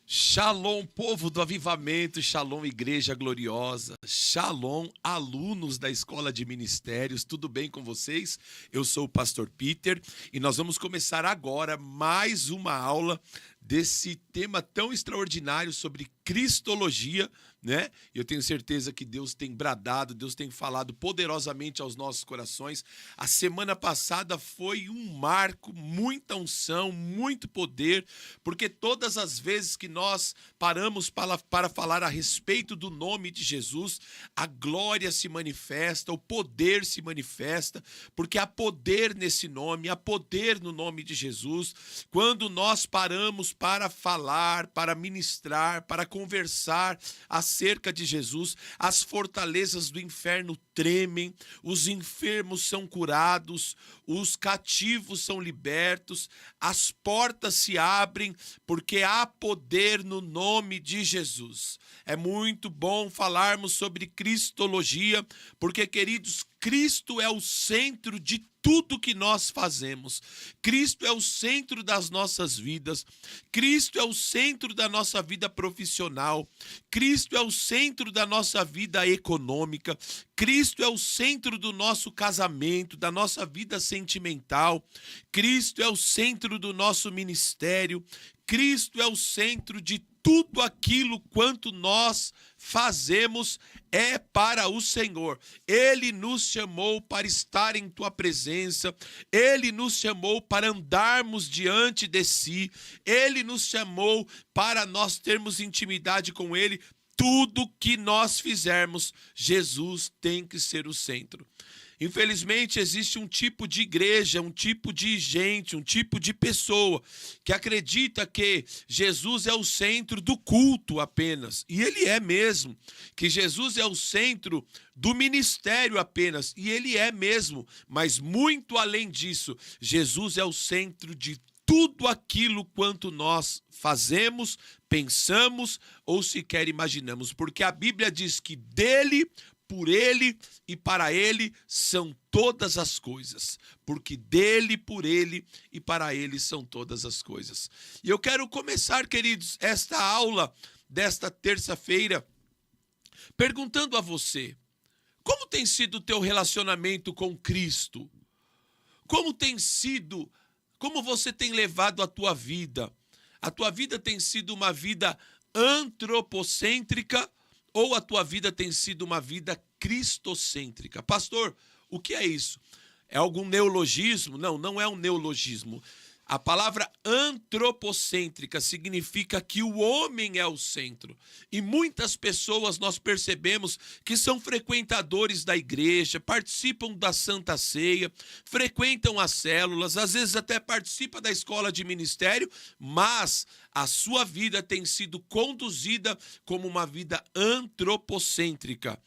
Shalom, povo do avivamento, shalom, igreja gloriosa, shalom, alunos da Escola de Ministérios, tudo bem com vocês? Eu sou o pastor Peter e nós vamos começar agora mais uma aula desse tema tão extraordinário sobre cristologia, né? Eu tenho certeza que Deus tem bradado, Deus tem falado poderosamente aos nossos corações. A semana passada foi um marco, muita unção, muito poder, porque todas as vezes que nós paramos para falar a respeito do nome de Jesus, a glória se manifesta, o poder se manifesta, porque há poder nesse nome, há poder no nome de Jesus. Quando nós paramos para falar, para ministrar, para conversar acerca de Jesus, as fortalezas do inferno tremem, os enfermos são curados, os cativos são libertos, as portas se abrem, porque há poder no nome de Jesus. É muito bom falarmos sobre cristologia, porque, queridos, Cristo é o centro de tudo que nós fazemos. Cristo é o centro das nossas vidas. Cristo é o centro da nossa vida profissional. Cristo é o centro da nossa vida econômica. Cristo é o centro do nosso casamento, da nossa vida sentimental. Cristo é o centro do nosso ministério. Cristo é o centro de tudo aquilo quanto nós fazemos é para o Senhor. Ele nos chamou para estar em tua presença, Ele nos chamou para andarmos diante de si, Ele nos chamou para nós termos intimidade com Ele. Tudo que nós fizermos, Jesus tem que ser o centro. Infelizmente, existe um tipo de igreja, um tipo de gente, um tipo de pessoa que acredita que Jesus é o centro do culto apenas. E ele é mesmo. Que Jesus é o centro do ministério apenas. E ele é mesmo. Mas muito além disso, Jesus é o centro de tudo aquilo quanto nós fazemos, pensamos ou sequer imaginamos. Porque a Bíblia diz que dele, por ele e para ele são todas as coisas. Porque dele, por ele e para ele são todas as coisas. E eu quero começar, queridos, esta aula desta terça-feira perguntando a você: como tem sido o teu relacionamento com Cristo? Como você tem levado a tua vida? A tua vida tem sido uma vida antropocêntrica ou a tua vida tem sido uma vida cristocêntrica? Pastor, o que é isso? É algum neologismo? Não, não é um neologismo. A palavra antropocêntrica significa que o homem é o centro. E muitas pessoas nós percebemos que são frequentadores da igreja, participam da Santa Ceia, frequentam as células, às vezes até participam da escola de ministério, mas a sua vida tem sido conduzida como uma vida antropocêntrica.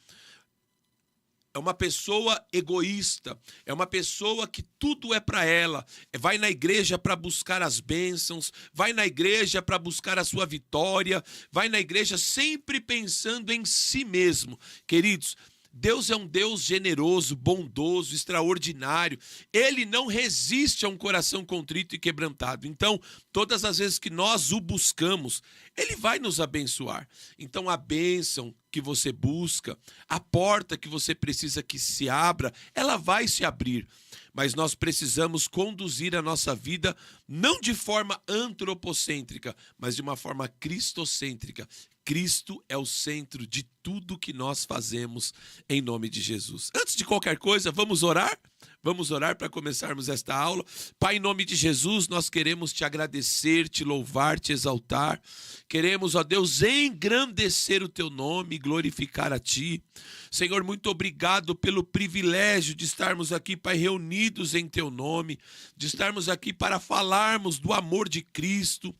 É uma pessoa egoísta, é uma pessoa que tudo é para ela. Vai na igreja para buscar as bênçãos, vai na igreja para buscar a sua vitória, vai na igreja sempre pensando em si mesmo. Queridos, Deus é um Deus generoso, bondoso, extraordinário. Ele não resiste a um coração contrito e quebrantado. Então, todas as vezes que nós o buscamos, Ele vai nos abençoar. Então, a bênção que você busca, a porta que você precisa que se abra, ela vai se abrir. Mas nós precisamos conduzir a nossa vida não de forma antropocêntrica, mas de uma forma cristocêntrica. Cristo é o centro de tudo que nós fazemos em nome de Jesus. Antes de qualquer coisa, vamos orar? Vamos orar para começarmos esta aula. Pai, em nome de Jesus, nós queremos te agradecer, te louvar, te exaltar. Queremos, ó Deus, engrandecer o teu nome e glorificar a ti. Senhor, muito obrigado pelo privilégio de estarmos aqui, Pai, reunidos em teu nome, de estarmos aqui para falarmos do amor de Cristo,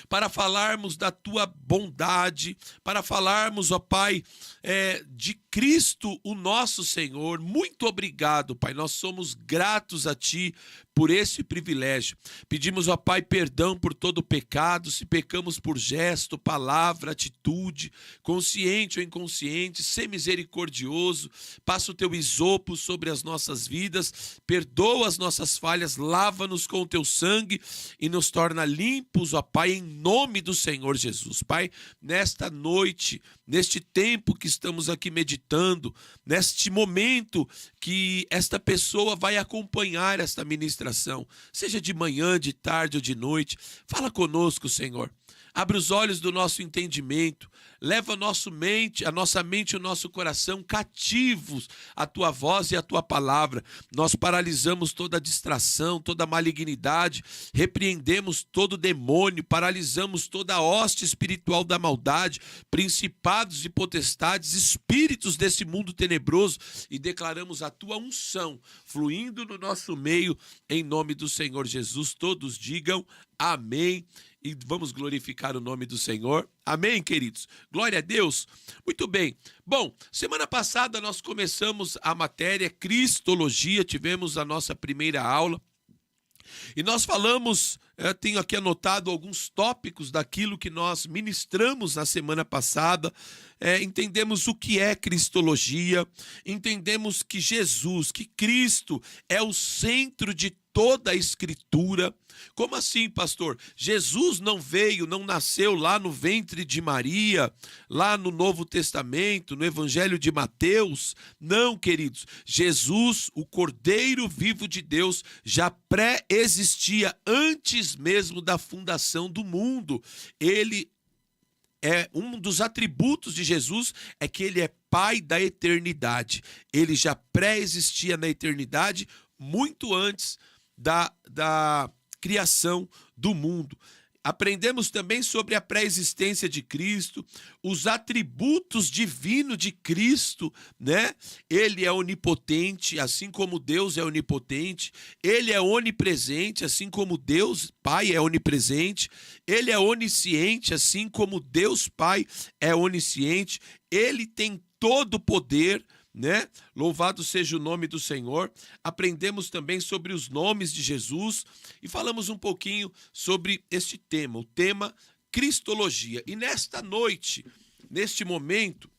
para falarmos da tua bondade, para falarmos, ó Pai, de Cristo, o nosso Senhor. Muito obrigado, Pai. Nós somos gratos a Ti por esse privilégio. Pedimos, ó Pai, perdão por todo pecado, se pecamos por gesto, palavra, atitude, consciente ou inconsciente. Sê misericordioso, passa o Teu isopo sobre as nossas vidas, perdoa as nossas falhas, lava-nos com o Teu sangue e nos torna limpos, ó Pai, em nome do Senhor Jesus. Pai, nesta noite, neste tempo que estamos aqui meditando, neste momento que esta pessoa vai acompanhar esta ministração, seja de manhã, de tarde ou de noite, fala conosco, Senhor. Abre os olhos do nosso entendimento, leva a nossa mente e o nosso coração cativos à tua voz e à tua palavra. Nós paralisamos toda distração, toda malignidade, repreendemos todo demônio, paralisamos toda a hoste espiritual da maldade, principados e potestades, espíritos desse mundo tenebroso, e declaramos a tua unção fluindo no nosso meio, em nome do Senhor Jesus. Todos digam amém. E vamos glorificar o nome do Senhor. Amém, queridos? Glória a Deus. Muito bem. Bom, semana passada nós começamos a matéria Cristologia, tivemos a nossa primeira aula. E nós falamos, tenho aqui anotado alguns tópicos daquilo que nós ministramos na semana passada. Entendemos o que é Cristologia, entendemos que Jesus, que Cristo é o centro de toda a Escritura. Como assim, pastor? Jesus não nasceu lá no ventre de Maria, lá no Novo Testamento, no Evangelho de Mateus? Não, queridos. Jesus, o Cordeiro vivo de Deus, já pré-existia antes mesmo da fundação do mundo. Um dos atributos de Jesus é que ele é Pai da eternidade. Ele já pré-existia na eternidade muito antes da criação do mundo. Aprendemos também sobre a pré-existência de Cristo, os atributos divinos de Cristo, né? Ele é onipotente, assim como Deus é onipotente. Ele é onipresente, assim como Deus Pai é onipresente. Ele é onisciente, assim como Deus Pai é onisciente. Ele tem todo o poder, né? Louvado seja o nome do Senhor. Aprendemos também sobre os nomes de Jesus e falamos um pouquinho sobre este tema, o tema Cristologia. E nesta noite, neste momento,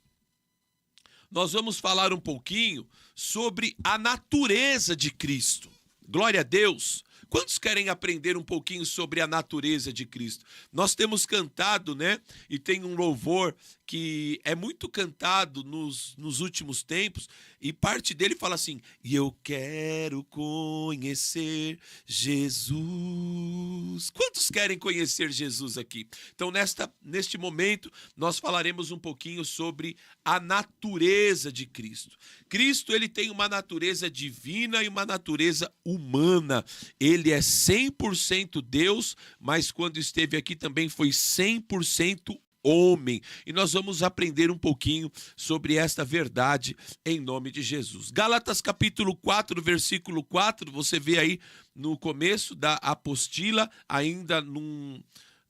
nós vamos falar um pouquinho sobre a natureza de Cristo. Glória a Deus! Quantos querem aprender um pouquinho sobre a natureza de Cristo? Nós temos cantado, né? E tem um louvor que é muito cantado nos últimos tempos, e parte dele fala assim: e eu quero conhecer Jesus. Quantos querem conhecer Jesus aqui? Então, neste momento, nós falaremos um pouquinho sobre a natureza de Cristo. Cristo, ele tem uma natureza divina e uma natureza humana. Ele é 100% Deus, mas quando esteve aqui também foi 100% homem. E nós vamos aprender um pouquinho sobre esta verdade em nome de Jesus. Gálatas capítulo 4, versículo 4, você vê aí no começo da apostila, ainda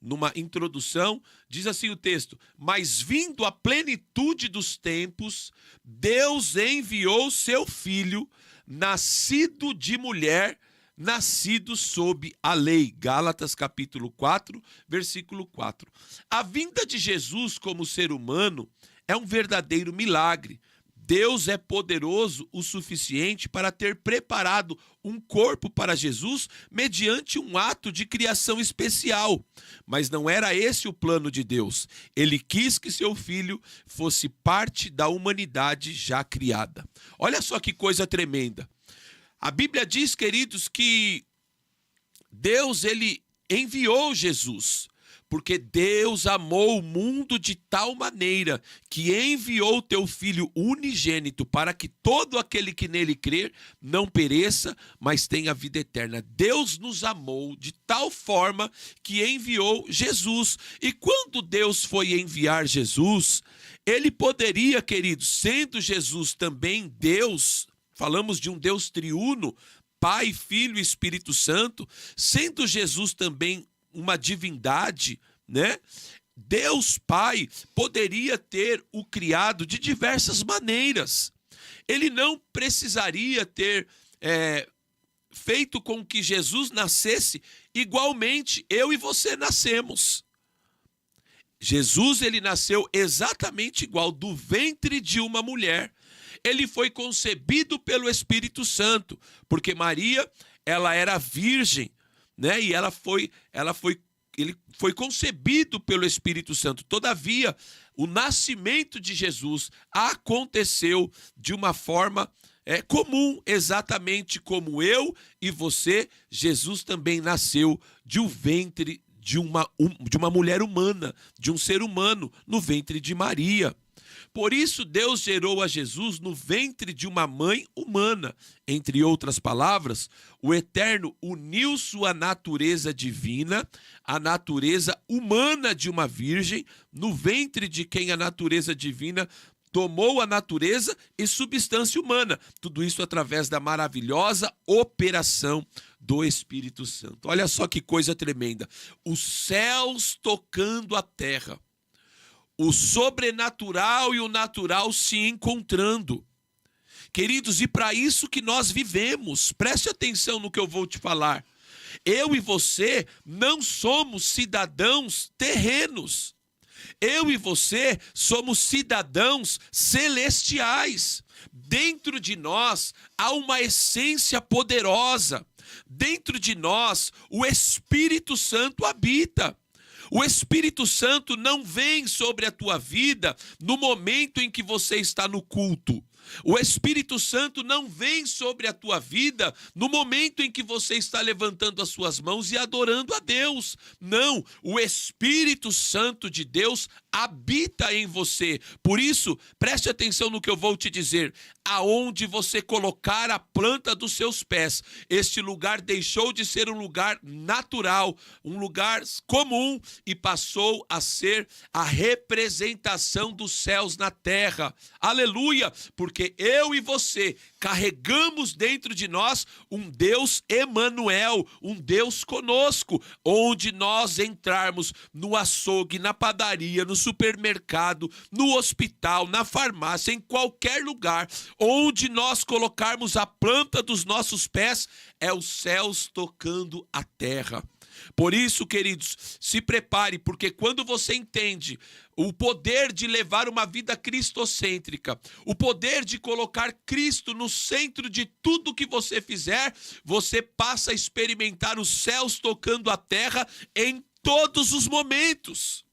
numa introdução, diz assim o texto: mas vindo a plenitude dos tempos, Deus enviou seu Filho, nascido de mulher, nascido sob a lei. Gálatas capítulo 4, versículo 4. A vinda de Jesus como ser humano é um verdadeiro milagre. Deus é poderoso o suficiente para ter preparado um corpo para Jesus mediante um ato de criação especial. Mas não era esse o plano de Deus. Ele quis que seu filho fosse parte da humanidade já criada. Olha só que coisa tremenda. A Bíblia diz, queridos, que Deus, ele enviou Jesus, porque Deus amou o mundo de tal maneira que enviou o teu Filho unigênito para que todo aquele que nele crer não pereça, mas tenha vida eterna. Deus nos amou de tal forma que enviou Jesus. E quando Deus foi enviar Jesus, ele poderia, queridos, sendo Jesus também Deus, falamos de um Deus triuno, Pai, Filho e Espírito Santo, sendo Jesus também uma divindade, né? Deus Pai poderia ter o criado de diversas maneiras. Ele não precisaria ter feito com que Jesus nascesse igualmente eu e você nascemos. Jesus, ele nasceu exatamente igual, do ventre de uma mulher. Ele foi concebido pelo Espírito Santo, porque Maria, ela era virgem, né? E ela foi ele foi concebido pelo Espírito Santo. Todavia, o nascimento de Jesus aconteceu de uma forma comum, exatamente como eu e você. Jesus também nasceu de um ventre de uma mulher humana, de um ser humano, no ventre de Maria. Por isso, Deus gerou a Jesus no ventre de uma mãe humana. Entre outras palavras, o Eterno uniu sua natureza divina à natureza humana de uma virgem, no ventre de quem a natureza divina tomou a natureza e substância humana. Tudo isso através da maravilhosa operação do Espírito Santo. Olha só que coisa tremenda. Os céus tocando a terra. O sobrenatural e o natural se encontrando. Queridos, e para isso que nós vivemos, preste atenção no que eu vou te falar. Eu e você não somos cidadãos terrenos. Eu e você somos cidadãos celestiais. Dentro de nós há uma essência poderosa. Dentro de nós o Espírito Santo habita. O Espírito Santo não vem sobre a tua vida no momento em que você está no culto. O Espírito Santo não vem sobre a tua vida no momento em que você está levantando as suas mãos e adorando a Deus. Não, o Espírito Santo de Deus habita em você. Por isso, preste atenção no que eu vou te dizer. Aonde você colocar a planta dos seus pés, este lugar deixou de ser um lugar natural, um lugar comum, e passou a ser a representação dos céus na terra. Aleluia! Porque eu e você carregamos dentro de nós um Deus Emanuel, um Deus conosco. Onde nós entrarmos, no açougue, na padaria, no supermercado, no hospital, na farmácia, em qualquer lugar, onde nós colocarmos a planta dos nossos pés, é os céus tocando a terra. Por isso, queridos, se prepare, porque quando você entende o poder de levar uma vida cristocêntrica, o poder de colocar Cristo no centro de tudo que você fizer, você passa a experimentar os céus tocando a terra em todos os momentos.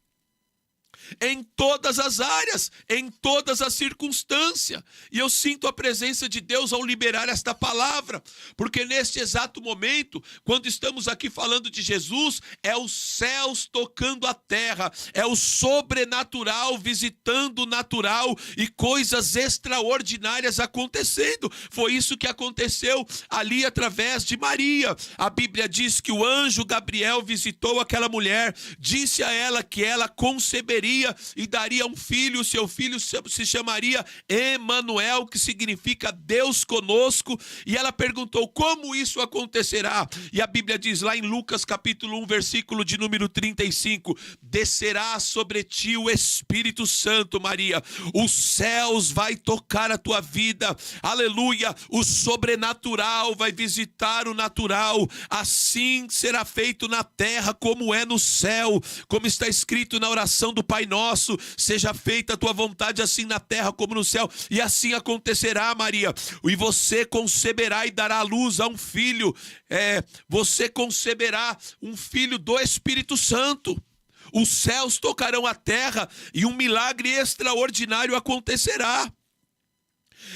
Em todas as áreas, em todas as circunstâncias. E eu sinto a presença de Deus ao liberar esta palavra, porque neste exato momento, quando estamos aqui falando de Jesus, é os céus tocando a terra, é o sobrenatural visitando o natural e coisas extraordinárias acontecendo. Foi isso que aconteceu ali através de Maria. A Bíblia diz que o anjo Gabriel visitou aquela mulher, disse a ela que ela conceberia e daria um filho. O seu filho se chamaria Emanuel, que significa Deus conosco. E ela perguntou: como isso acontecerá? E a Bíblia diz lá em Lucas capítulo 1, versículo de número 35: descerá sobre ti o Espírito Santo, Maria. Os céus vai tocar a tua vida, aleluia. O sobrenatural vai visitar o natural. Assim será feito na terra como é no céu, como está escrito na oração do Pai Nosso: seja feita a tua vontade, assim na terra como no céu. E assim acontecerá, Maria. E você conceberá e dará à luz a um filho. Você conceberá um filho do Espírito Santo. Os céus tocarão a terra e um milagre extraordinário acontecerá.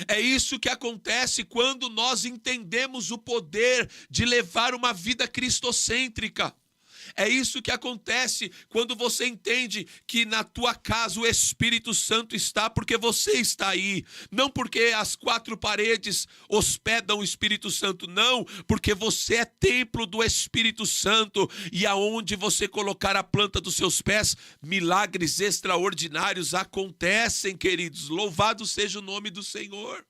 É isso que acontece quando nós entendemos o poder de levar uma vida cristocêntrica. É isso que acontece quando você entende que na tua casa o Espírito Santo está, porque você está aí. Não porque as quatro paredes hospedam o Espírito Santo, não, porque você é templo do Espírito Santo. E aonde você colocar a planta dos seus pés, milagres extraordinários acontecem, queridos. Louvado seja o nome do Senhor.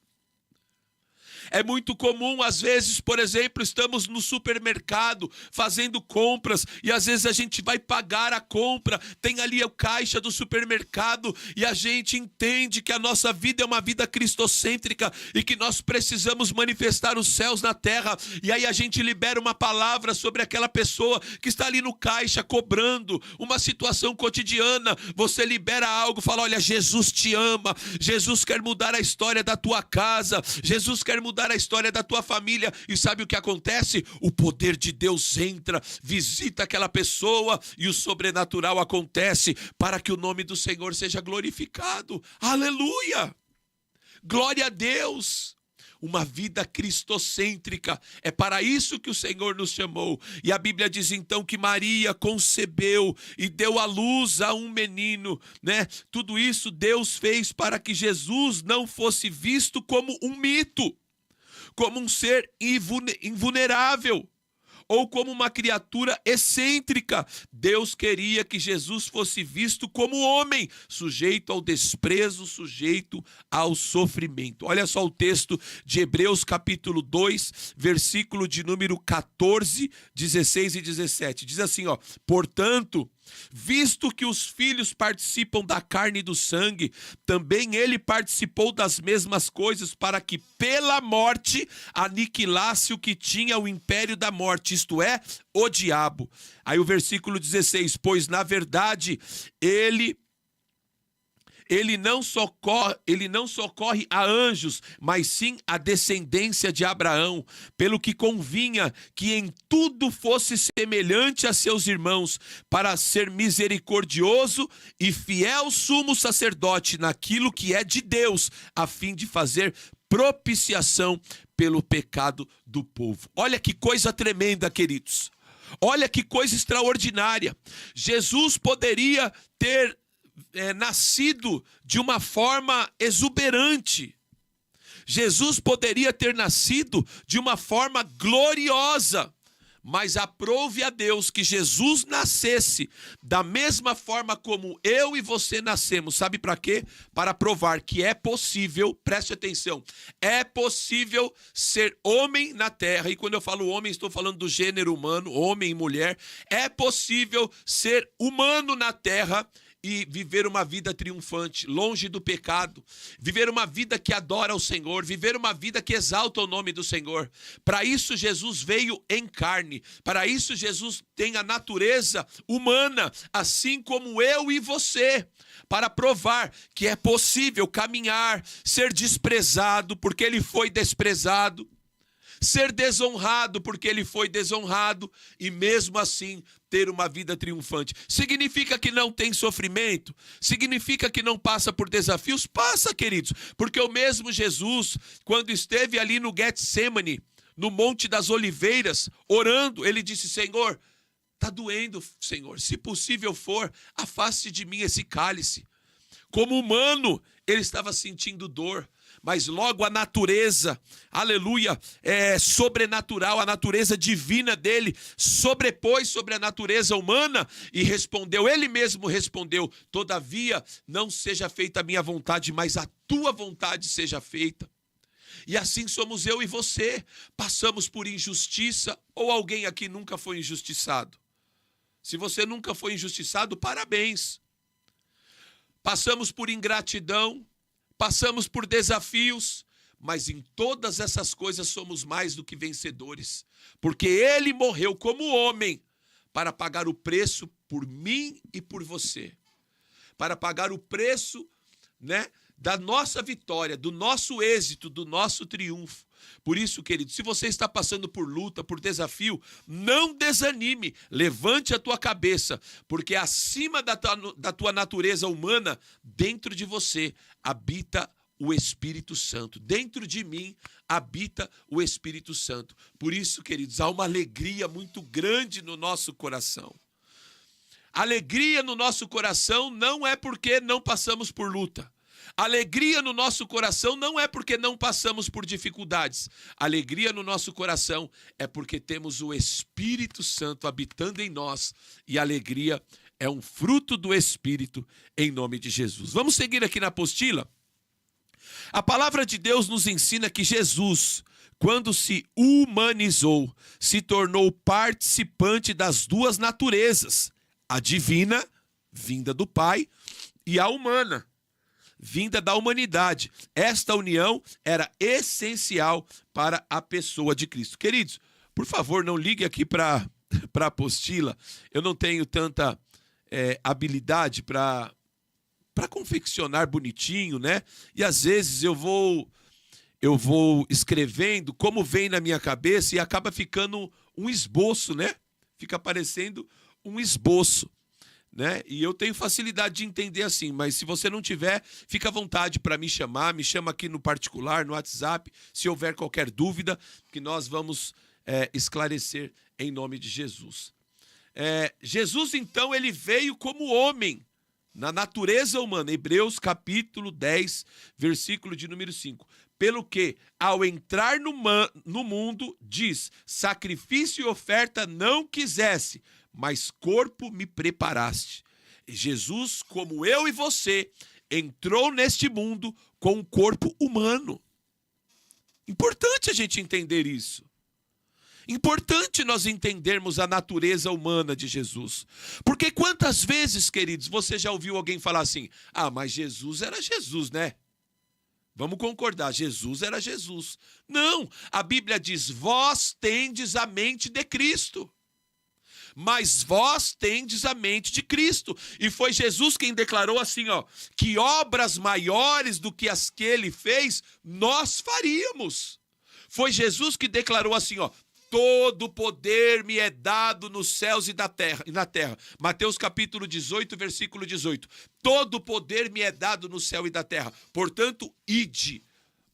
É muito comum, às vezes, por exemplo, estamos no supermercado fazendo compras e às vezes a gente vai pagar a compra, tem ali o caixa do supermercado e a gente entende que a nossa vida é uma vida cristocêntrica e que nós precisamos manifestar os céus na terra. E aí a gente libera uma palavra sobre aquela pessoa que está ali no caixa cobrando uma situação cotidiana. Você libera algo, fala: olha, Jesus te ama, Jesus quer mudar a história da tua casa, Jesus quer mudar mudar a história da tua família. E sabe o que acontece? O poder de Deus entra, visita aquela pessoa e o sobrenatural acontece para que o nome do Senhor seja glorificado. Aleluia! Glória a Deus! Uma vida cristocêntrica, é para isso que o Senhor nos chamou. E a Bíblia diz então que Maria concebeu e deu à luz a um menino, né? Tudo isso Deus fez para que Jesus não fosse visto como um mito, como um ser invulnerável, ou como uma criatura excêntrica. Deus queria que Jesus fosse visto como homem, sujeito ao desprezo, sujeito ao sofrimento. Olha só o texto de Hebreus capítulo 2, versículo de número 14, 16 e 17. Diz assim, ó: portanto, visto que os filhos participam da carne e do sangue, também ele participou das mesmas coisas, para que pela morte aniquilasse o que tinha o império da morte, isto é, o diabo. Aí o versículo 16, pois na verdade ele não socorre a anjos, mas sim a descendência de Abraão, pelo que convinha que em tudo fosse semelhante a seus irmãos, para ser misericordioso e fiel sumo sacerdote naquilo que é de Deus, a fim de fazer propiciação pelo pecado do povo. Olha que coisa tremenda, queridos. Olha que coisa extraordinária. Jesus poderia ter nascido de uma forma exuberante. Jesus poderia ter nascido de uma forma gloriosa, mas aprove a Deus que Jesus nascesse da mesma forma como eu e você nascemos. Sabe para quê? Para provar que é possível, preste atenção, é possível ser homem na terra. E quando eu falo homem, estou falando do gênero humano, homem e mulher. É possível ser humano na terra e viver uma vida triunfante, longe do pecado, viver uma vida que adora o Senhor, viver uma vida que exalta o nome do Senhor. Para isso Jesus veio em carne, para isso Jesus tem a natureza humana, assim como eu e você, para provar que é possível caminhar, ser desprezado porque ele foi desprezado, ser desonrado porque ele foi desonrado e mesmo assim ter uma vida triunfante. Significa que não tem sofrimento? Significa que não passa por desafios? Passa, queridos, porque o mesmo Jesus, quando esteve ali no Getsemane, no Monte das Oliveiras, orando, ele disse: Senhor, está doendo, Senhor, se possível for, afaste de mim esse cálice. Como humano, ele estava sentindo dor, mas logo a natureza, aleluia, sobrenatural, a natureza divina dele sobrepôs sobre a natureza humana e respondeu, ele mesmo respondeu: todavia não seja feita a minha vontade, mas a tua vontade seja feita. E assim somos eu e você, passamos por injustiça, ou alguém aqui nunca foi injustiçado? Se você nunca foi injustiçado, parabéns. Passamos por ingratidão, passamos por desafios, mas em todas essas coisas somos mais do que vencedores, porque ele morreu como homem para pagar o preço por mim e por você, para pagar o preço, né, da nossa vitória, do nosso êxito, do nosso triunfo. Por isso, querido, se você está passando por luta, por desafio, não desanime, levante a tua cabeça, porque acima da tua natureza humana, dentro de você, habita o Espírito Santo. Dentro de mim habita o Espírito Santo. Por isso, queridos, há uma alegria muito grande no nosso coração. Alegria no nosso coração não é porque não passamos por luta. Alegria no nosso coração não é porque não passamos por dificuldades. Alegria no nosso coração é porque temos o Espírito Santo habitando em nós. E alegria é um fruto do Espírito, em nome de Jesus. Vamos seguir aqui na apostila? A palavra de Deus nos ensina que Jesus, quando se humanizou, se tornou participante das duas naturezas, a divina, vinda do Pai, e a humana, vinda da humanidade. Esta união era essencial para a pessoa de Cristo. Queridos, por favor, não ligue aqui para a apostila. Eu não tenho tanta habilidade para confeccionar bonitinho, né? E às vezes eu vou eu vou escrevendo como vem na minha cabeça e acaba ficando um esboço, né? Fica parecendo um esboço, né? E eu tenho facilidade de entender assim, mas se você não tiver, fica à vontade para me chamar, me chama aqui no particular, no WhatsApp, se houver qualquer dúvida, que nós vamos esclarecer em nome de Jesus. Jesus, então, ele veio como homem, na natureza humana, Hebreus capítulo 10, versículo de número 5. Pelo que, ao entrar no mundo, diz, sacrifício e oferta não quisesse, mas corpo me preparaste. Jesus, como eu e você, entrou neste mundo com um corpo humano. Importante a gente entender isso. Importante nós entendermos a natureza humana de Jesus. Porque quantas vezes, queridos, você já ouviu alguém falar assim, mas Jesus era Jesus, né? Vamos concordar, Jesus era Jesus. Não, a Bíblia diz, vós tendes a mente de Cristo. Mas vós tendes a mente de Cristo. E foi Jesus quem declarou assim, que obras maiores do que as que ele fez, nós faríamos. Foi Jesus que declarou assim, todo poder me é dado nos céus e na terra. Mateus capítulo 18, versículo 18. Todo poder me é dado no céu e da terra. Portanto, ide.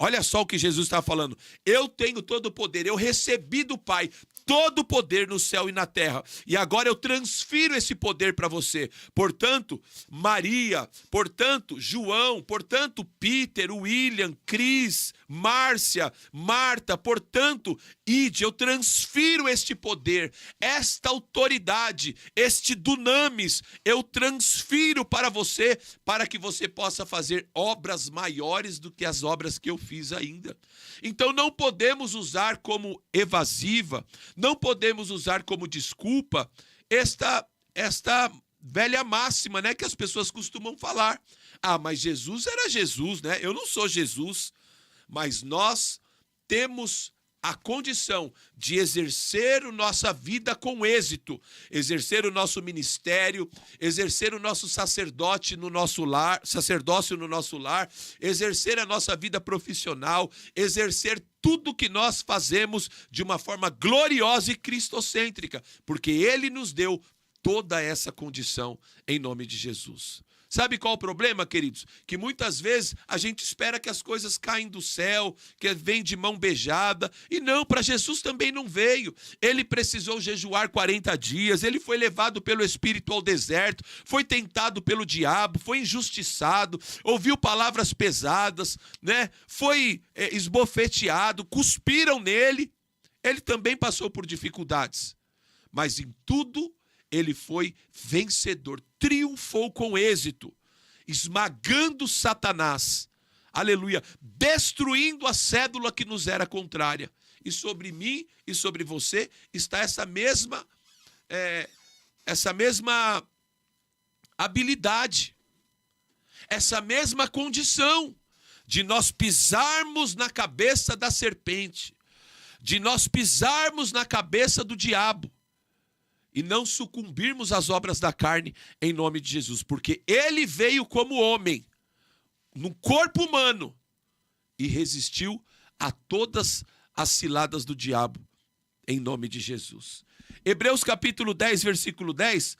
Olha só o que Jesus está falando. Eu tenho todo o poder, eu recebi do Pai todo o poder no céu e na terra. E agora eu transfiro esse poder para você. Portanto, Maria, portanto, João, portanto, Peter, William, Cris, Márcia, Marta, portanto, ide, eu transfiro este poder, esta autoridade, este dunamis, eu transfiro para você, para que você possa fazer obras maiores do que as obras que eu fiz ainda. Então não podemos usar como evasiva, não podemos usar como desculpa esta velha máxima, né, que as pessoas costumam falar. Mas Jesus era Jesus, né? Eu não sou Jesus. Mas nós temos a condição de exercer a nossa vida com êxito, exercer o nosso ministério, exercer o nosso sacerdócio no nosso lar, exercer a nossa vida profissional, exercer tudo que nós fazemos de uma forma gloriosa e cristocêntrica, porque Ele nos deu toda essa condição em nome de Jesus. Sabe qual o problema, queridos? Que muitas vezes a gente espera que as coisas caem do céu, que vem de mão beijada. E não, para Jesus também não veio. Ele precisou jejuar 40 dias, ele foi levado pelo Espírito ao deserto, foi tentado pelo diabo, foi injustiçado, ouviu palavras pesadas, né? Foi esbofeteado, cuspiram nele. Ele também passou por dificuldades. Mas em tudo ele foi vencedor, triunfou com êxito, esmagando Satanás, aleluia, destruindo a cédula que nos era contrária. E sobre mim e sobre você está essa mesma habilidade, essa mesma condição de nós pisarmos na cabeça da serpente, de nós pisarmos na cabeça do diabo, e não sucumbirmos às obras da carne em nome de Jesus. Porque ele veio como homem, no corpo humano, e resistiu a todas as ciladas do diabo em nome de Jesus. Hebreus capítulo 10, versículo 10.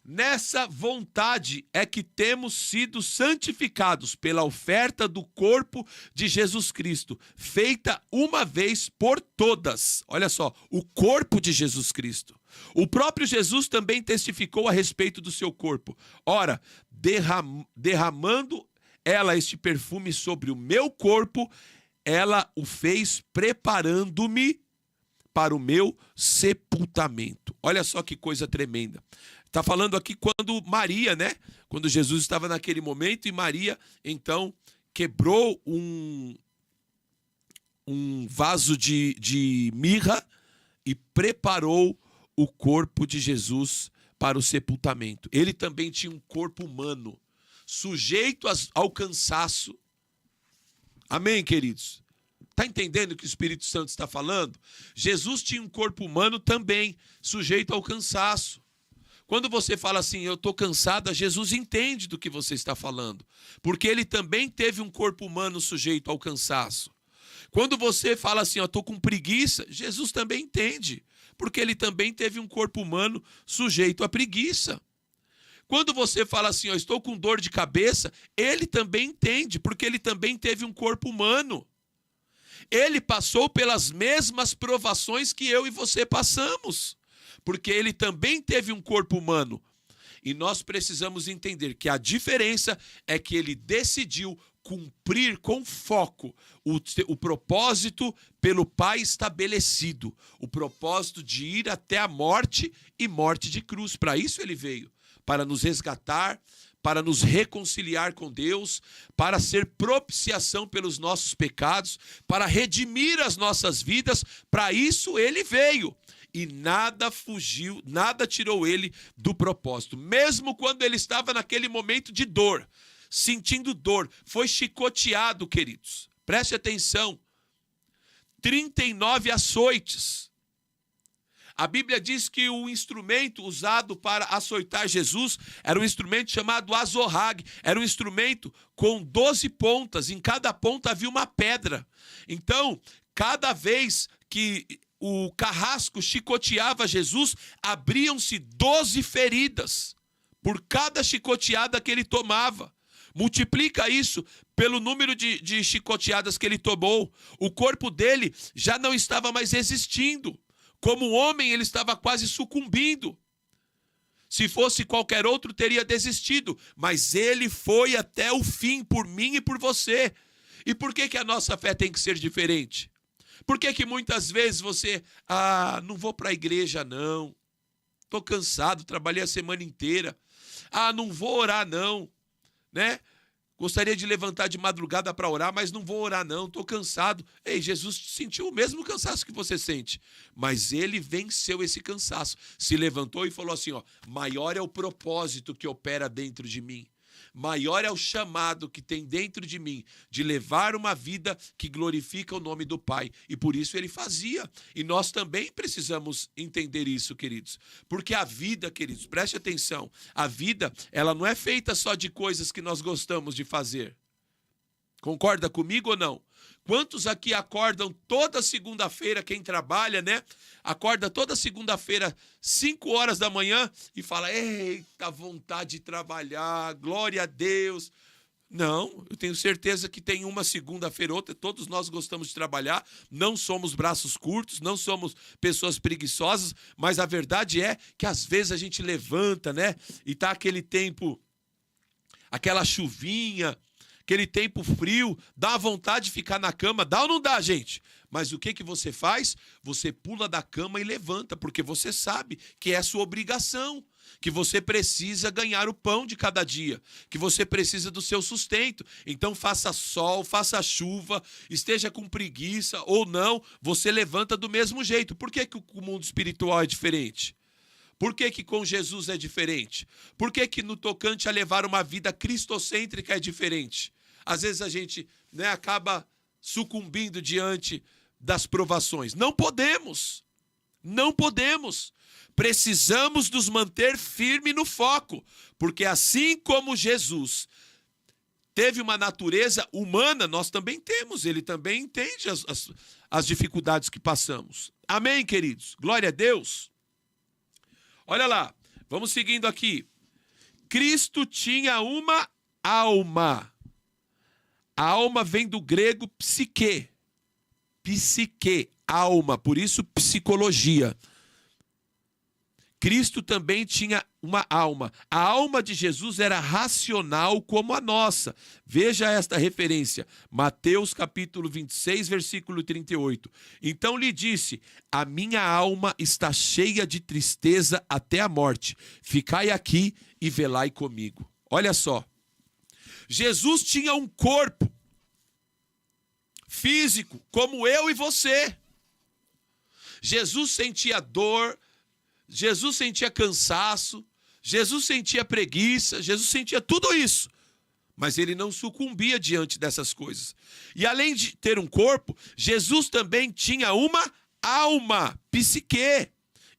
Nessa vontade é que temos sido santificados pela oferta do corpo de Jesus Cristo, feita uma vez por todas. Olha só, o corpo de Jesus Cristo. O próprio Jesus também testificou a respeito do seu corpo. Ora, derramando ela este perfume sobre o meu corpo, ela o fez preparando-me para o meu sepultamento. Olha só que coisa tremenda. Está falando aqui quando Maria, né? Quando Jesus estava naquele momento e Maria, então, quebrou um vaso de mirra e preparou o corpo de Jesus para o sepultamento. Ele também tinha um corpo humano, sujeito ao cansaço. Amém, queridos? Está entendendo o que o Espírito Santo está falando? Jesus tinha um corpo humano também, sujeito ao cansaço. Quando você fala assim, eu estou cansada, Jesus entende do que você está falando. Porque ele também teve um corpo humano sujeito ao cansaço. Quando você fala assim, ó, estou com preguiça, Jesus também entende, porque ele também teve um corpo humano sujeito à preguiça. Quando você fala assim, ó, estou com dor de cabeça, ele também entende, porque ele também teve um corpo humano. Ele passou pelas mesmas provações que eu e você passamos, porque ele também teve um corpo humano. E nós precisamos entender que a diferença é que ele decidiu cumprir com foco o propósito pelo Pai estabelecido, o propósito de ir até a morte e morte de cruz. Para isso ele veio, para nos resgatar, para nos reconciliar com Deus, para ser propiciação pelos nossos pecados, para redimir as nossas vidas. Para isso ele veio. E nada fugiu, nada tirou ele do propósito. Mesmo quando ele estava naquele momento de dor, sentindo dor, foi chicoteado, queridos. Preste atenção. 39 açoites. A Bíblia diz que o instrumento usado para açoitar Jesus era um instrumento chamado azorrague. Era um instrumento com 12 pontas. Em cada ponta havia uma pedra. Então, cada vez que o carrasco chicoteava Jesus, abriam-se 12 feridas por cada chicoteada que ele tomava. Multiplica isso pelo número de chicoteadas que ele tomou. O corpo dele já não estava mais resistindo. Como homem, ele estava quase sucumbindo. Se fosse qualquer outro, teria desistido. Mas ele foi até o fim por mim e por você. E por que a nossa fé tem que ser diferente? Por que muitas vezes você, não vou para a igreja não, estou cansado, trabalhei a semana inteira, não vou orar não, né? Gostaria de levantar de madrugada para orar, mas não vou orar não, estou cansado. Ei, Jesus sentiu o mesmo cansaço que você sente, mas ele venceu esse cansaço, se levantou e falou assim, ó, maior é o propósito que opera dentro de mim. Maior é o chamado que tem dentro de mim de levar uma vida que glorifica o nome do Pai. E por isso ele fazia. E nós também precisamos entender isso, queridos. Porque a vida, queridos, preste atenção, a vida, ela não é feita só de coisas que nós gostamos de fazer. Concorda comigo ou não? Quantos aqui acordam toda segunda-feira, quem trabalha, né? Acorda toda segunda-feira, 5 horas da manhã e fala, eita, vontade de trabalhar, glória a Deus. Não, eu tenho certeza que tem uma segunda-feira ou outra, todos nós gostamos de trabalhar, não somos braços curtos, não somos pessoas preguiçosas, mas a verdade é que às vezes a gente levanta, né? E tá aquele tempo, aquela chuvinha, aquele tempo frio, dá vontade de ficar na cama, dá ou não dá, gente? Mas o que você faz? Você pula da cama e levanta, porque você sabe que é sua obrigação, que você precisa ganhar o pão de cada dia, que você precisa do seu sustento. Então faça sol, faça chuva, esteja com preguiça ou não, você levanta do mesmo jeito. Por que o mundo espiritual é diferente? Por que com Jesus é diferente? Por que no tocante a levar uma vida cristocêntrica é diferente? Às vezes a gente, né, acaba sucumbindo diante das provações. Não podemos. Não podemos. Precisamos nos manter firme no foco, porque assim como Jesus teve uma natureza humana, nós também temos. Ele também entende as dificuldades que passamos. Amém, queridos? Glória a Deus. Olha lá, vamos seguindo aqui. Cristo tinha uma alma. A alma vem do grego psique. Psique, alma, por isso psicologia. Cristo também tinha uma alma. A alma de Jesus era racional como a nossa. Veja esta referência. Mateus capítulo 26, versículo 38. Então lhe disse, a minha alma está cheia de tristeza até a morte. Ficai aqui e velai comigo. Olha só. Jesus tinha um corpo físico, como eu e você. Jesus sentia dor, Jesus sentia cansaço, Jesus sentia preguiça, Jesus sentia tudo isso. Mas ele não sucumbia diante dessas coisas. E além de ter um corpo, Jesus também tinha uma alma, psique.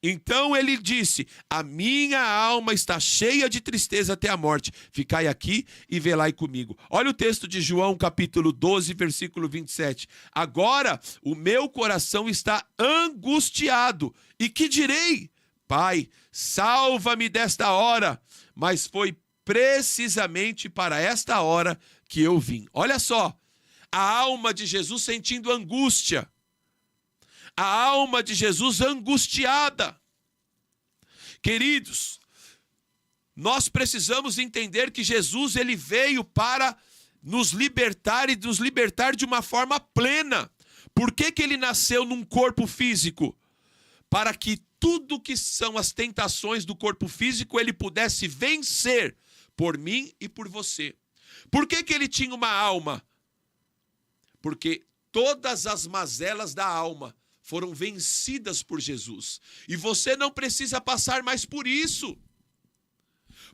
Então ele disse: a minha alma está cheia de tristeza até a morte. Ficai aqui e velai comigo. Olha o texto de João, capítulo 12, versículo 27. Agora o meu coração está angustiado. E que direi? Pai, salva-me desta hora. Mas foi precisamente para esta hora que eu vim. Olha só, a alma de Jesus sentindo angústia. A alma de Jesus angustiada. Queridos, nós precisamos entender que Jesus ele veio para nos libertar e nos libertar de uma forma plena. Por que ele nasceu num corpo físico? Para que tudo que são as tentações do corpo físico ele pudesse vencer por mim e por você. Por que ele tinha uma alma? Porque todas as mazelas da alma foram vencidas por Jesus. E você não precisa passar mais por isso.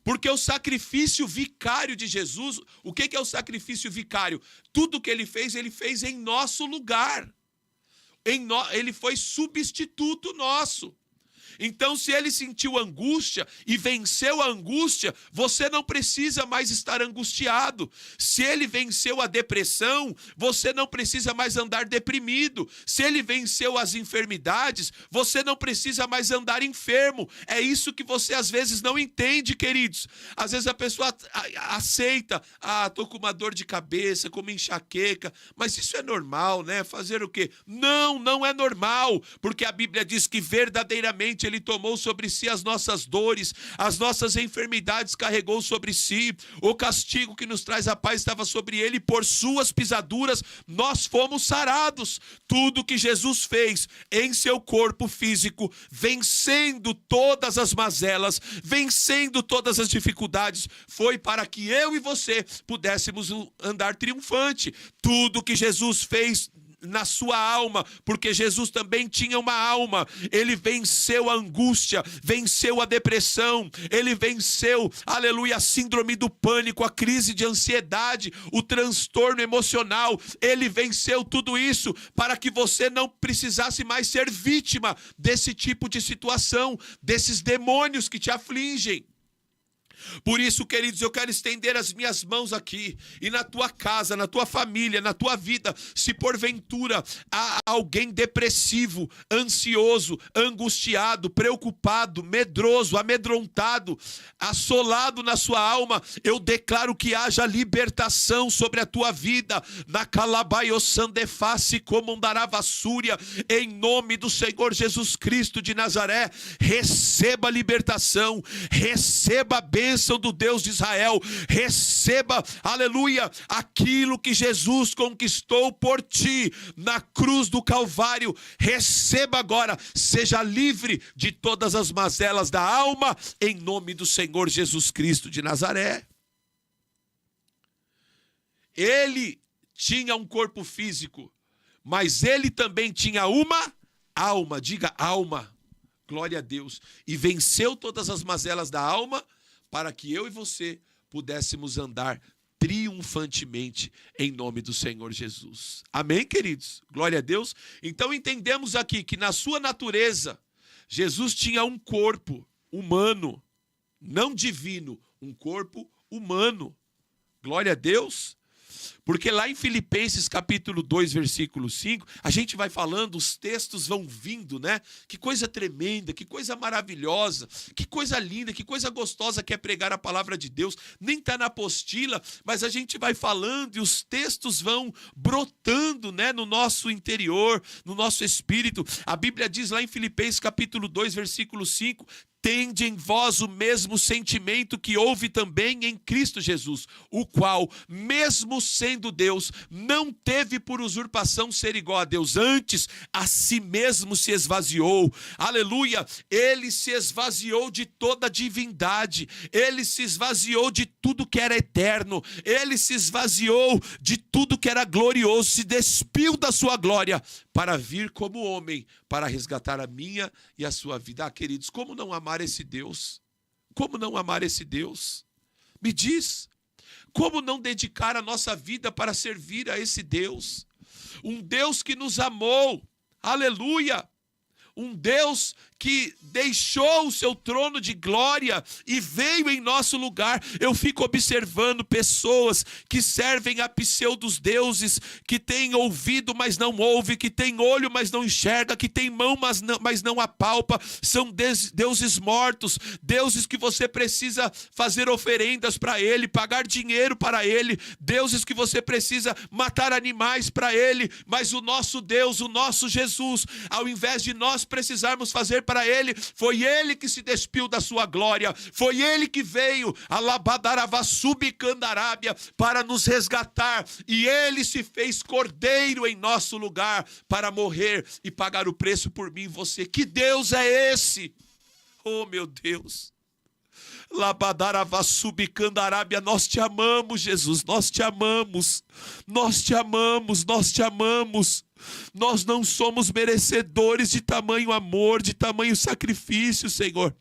Porque o sacrifício vicário de Jesus, o que é o sacrifício vicário? Tudo que ele fez em nosso lugar. Ele foi substituto nosso. Então, se ele sentiu angústia e venceu a angústia, você não precisa mais estar angustiado. Se ele venceu a depressão, você não precisa mais andar deprimido. Se ele venceu as enfermidades, você não precisa mais andar enfermo. É isso que você às vezes não entende, queridos. Às vezes a pessoa aceita, estou com uma dor de cabeça, com uma enxaqueca, mas isso é normal, né? Fazer o quê? Não, não é normal, porque a Bíblia diz que verdadeiramente ele tomou sobre si as nossas dores, as nossas enfermidades carregou sobre si, o castigo que nos traz a paz estava sobre ele, por suas pisaduras nós fomos sarados. Tudo que Jesus fez em seu corpo físico, vencendo todas as mazelas, vencendo todas as dificuldades, foi para que eu e você pudéssemos andar triunfante. Tudo que Jesus fez na sua alma, porque Jesus também tinha uma alma, ele venceu a angústia, venceu a depressão, ele venceu, aleluia, a síndrome do pânico, a crise de ansiedade, o transtorno emocional, ele venceu tudo isso para que você não precisasse mais ser vítima desse tipo de situação, desses demônios que te afligem. Por isso, queridos, eu quero estender as minhas mãos aqui, e na tua casa, na tua família, na tua vida, se porventura há alguém depressivo, ansioso, angustiado, preocupado, medroso, amedrontado, assolado na sua alma, eu declaro que haja libertação sobre a tua vida, na calabaiossandeface comundaravassúria, em nome do Senhor Jesus Cristo de Nazaré. Receba libertação, receba a bênção do Deus de Israel, receba, aleluia, aquilo que Jesus conquistou por ti na cruz do Calvário. Receba agora, seja livre de todas as mazelas da alma, em nome do Senhor Jesus Cristo de Nazaré. Ele tinha um corpo físico, mas ele também tinha uma alma, diga alma, glória a Deus, e venceu todas as mazelas da alma, para que eu e você pudéssemos andar triunfantemente em nome do Senhor Jesus. Amém, queridos? Glória a Deus. Então entendemos aqui que na sua natureza, Jesus tinha um corpo humano, não divino, um corpo humano. Glória a Deus. Porque lá em Filipenses capítulo 2, versículo 5, a gente vai falando, os textos vão vindo, né? Que coisa tremenda, que coisa maravilhosa, que coisa linda, que coisa gostosa que é pregar a palavra de Deus. Nem está na apostila, mas a gente vai falando e os textos vão brotando, né? No nosso interior, no nosso espírito. A Bíblia diz lá em Filipenses capítulo 2, versículo 5, tende em vós o mesmo sentimento que houve também em Cristo Jesus, o qual, mesmo sendo Deus, não teve por usurpação ser igual a Deus, antes a si mesmo se esvaziou, aleluia, ele se esvaziou de toda a divindade, ele se esvaziou de tudo que era eterno, ele se esvaziou de tudo que era glorioso, se despiu da sua glória, para vir como homem, para resgatar a minha e a sua vida. Queridos, como não amar esse Deus? Como não amar esse Deus? Me diz, como não dedicar a nossa vida para servir a esse Deus? Um Deus que nos amou, aleluia! um Deus que deixou o seu trono de glória e veio em nosso lugar. Eu fico observando pessoas que servem a pseudos deuses, que têm ouvido, mas não ouve, que têm olho, mas não enxerga, que têm mão, mas não apalpa. São deuses mortos, deuses que você precisa fazer oferendas para ele, pagar dinheiro para ele, deuses que você precisa matar animais para ele. Mas o nosso Deus, o nosso Jesus, ao invés de nós precisarmos fazer para ele, foi ele que se despiu da sua glória, foi ele que veio Alabadaravassubcandarábia para nos resgatar, e ele se fez cordeiro em nosso lugar para morrer e pagar o preço por mim e você. Que Deus é esse? Oh, meu Deus! Labadaravassubcandarábia, nós te amamos, Jesus, nós te amamos, nós te amamos, nós te amamos. Nós não somos merecedores de tamanho amor, de tamanho sacrifício, Senhor.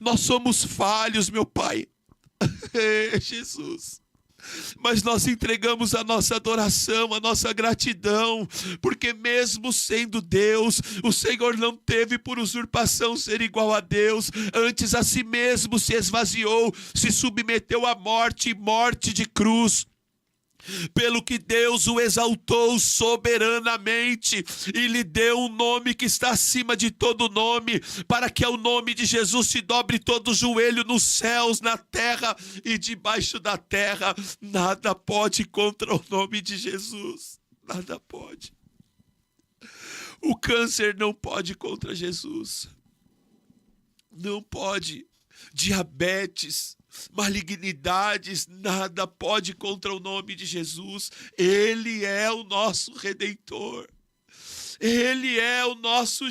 Nós somos falhos, meu Pai. Jesus. Mas nós entregamos a nossa adoração, a nossa gratidão, porque mesmo sendo Deus, o Senhor não teve por usurpação ser igual a Deus, antes a si mesmo se esvaziou, se submeteu à morte, morte de cruz. Pelo que Deus o exaltou soberanamente e lhe deu um nome que está acima de todo nome, para que ao nome de Jesus se dobre todo o joelho nos céus, na terra e debaixo da terra. Nada pode contra o nome de Jesus, nada pode. O câncer não pode contra Jesus, não pode. Diabetes, malignidades, nada pode contra o nome de Jesus. Ele é o nosso Redentor. Ele é o nosso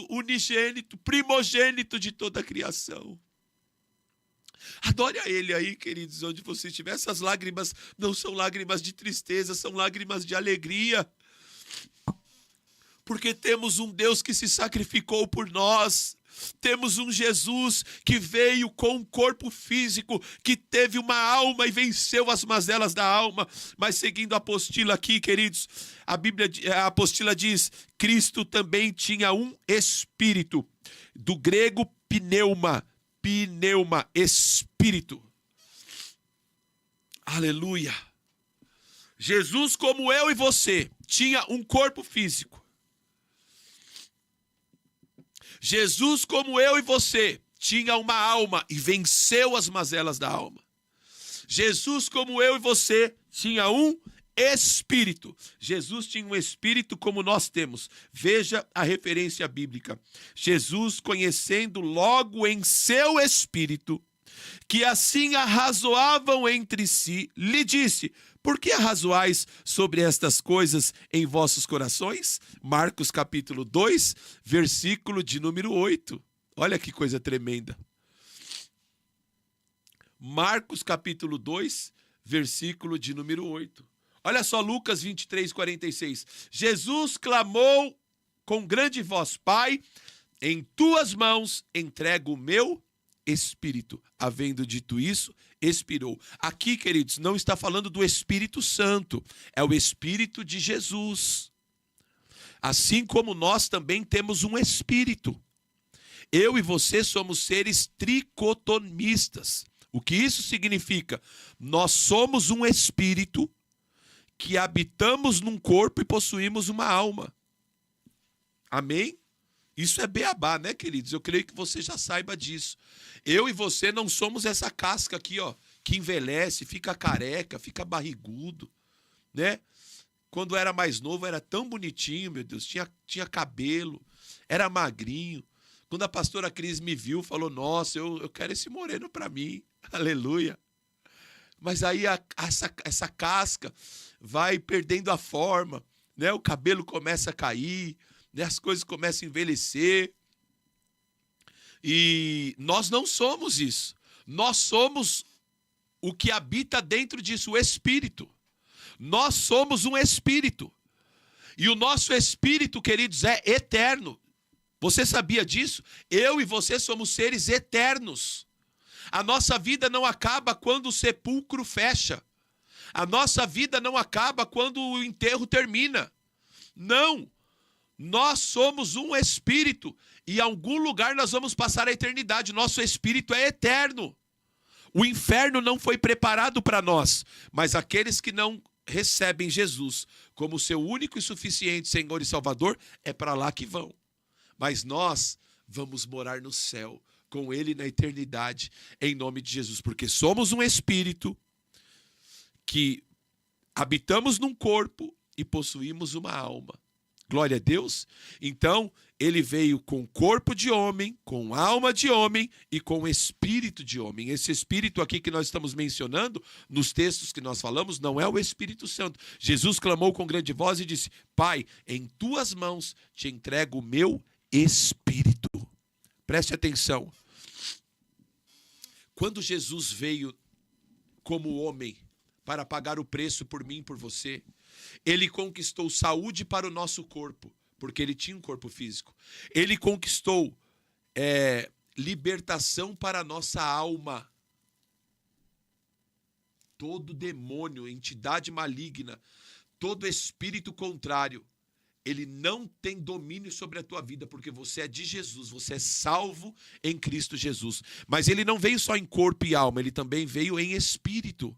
unigênito, primogênito de toda a criação. Adore a Ele aí, queridos, onde você estiver. Essas lágrimas não são lágrimas de tristeza, são lágrimas de alegria. Porque temos um Deus que se sacrificou por nós. Temos um Jesus que veio com um corpo físico, que teve uma alma e venceu as mazelas da alma. Mas seguindo a apostila aqui, queridos, a apostila diz: Cristo também tinha um espírito. Do grego pneuma, espírito. Aleluia. Jesus, como eu e você, tinha um corpo físico. Jesus, como eu e você, tinha uma alma e venceu as mazelas da alma. Jesus, como eu e você, tinha um espírito. Jesus tinha um espírito como nós temos. Veja a referência bíblica. Jesus, conhecendo logo em seu espírito, que assim arrazoavam entre si, lhe disse: por que arrazoais sobre estas coisas em vossos corações? Marcos capítulo 2, versículo de número 8. Olha que coisa tremenda. Marcos capítulo 2, versículo de número 8. Olha só, Lucas 23, 46. Jesus clamou com grande voz: Pai, em tuas mãos entrego o meu espírito. Havendo dito isso, expirou. Aqui, queridos, não está falando do Espírito Santo, é o Espírito de Jesus. Assim como nós também temos um espírito. Eu e você somos seres tricotomistas. O que isso significa? Nós somos um espírito que habitamos num corpo e possuímos uma alma. Amém? Isso é beabá, né, queridos? Eu creio que você já saiba disso. Eu e você não somos essa casca aqui, ó, que envelhece, fica careca, fica barrigudo, né? Quando era mais novo, era tão bonitinho, meu Deus, tinha cabelo, era magrinho. Quando a pastora Cris me viu, falou: nossa, eu quero esse moreno para mim, aleluia. Mas aí essa casca vai perdendo a forma, né? O cabelo começa a cair, né? As coisas começam a envelhecer. E nós não somos isso. Nós somos o que habita dentro disso, o Espírito. Nós somos um Espírito. E o nosso Espírito, queridos, é eterno. Você sabia disso? Eu e você somos seres eternos. A nossa vida não acaba quando o sepulcro fecha. A nossa vida não acaba quando o enterro termina. Não. Nós somos um espírito e em algum lugar nós vamos passar a eternidade. Nosso espírito é eterno. O inferno não foi preparado para nós, mas aqueles que não recebem Jesus como seu único e suficiente Senhor e Salvador, é para lá que vão. Mas nós vamos morar no céu com Ele na eternidade, em nome de Jesus, porque somos um espírito que habitamos num corpo e possuímos uma alma. Glória a Deus. Então, ele veio com corpo de homem, com alma de homem e com espírito de homem. Esse espírito aqui que nós estamos mencionando, nos textos que nós falamos, não é o Espírito Santo. Jesus clamou com grande voz e disse: Pai, em tuas mãos te entrego o meu espírito. Preste atenção. Quando Jesus veio como homem para pagar o preço por mim e por você, ele conquistou saúde para o nosso corpo, porque ele tinha um corpo físico. Ele conquistou libertação para a nossa alma. Todo demônio, entidade maligna, todo espírito contrário, ele não tem domínio sobre a tua vida, porque você é de Jesus, você é salvo em Cristo Jesus. Mas ele não veio só em corpo e alma, ele também veio em espírito.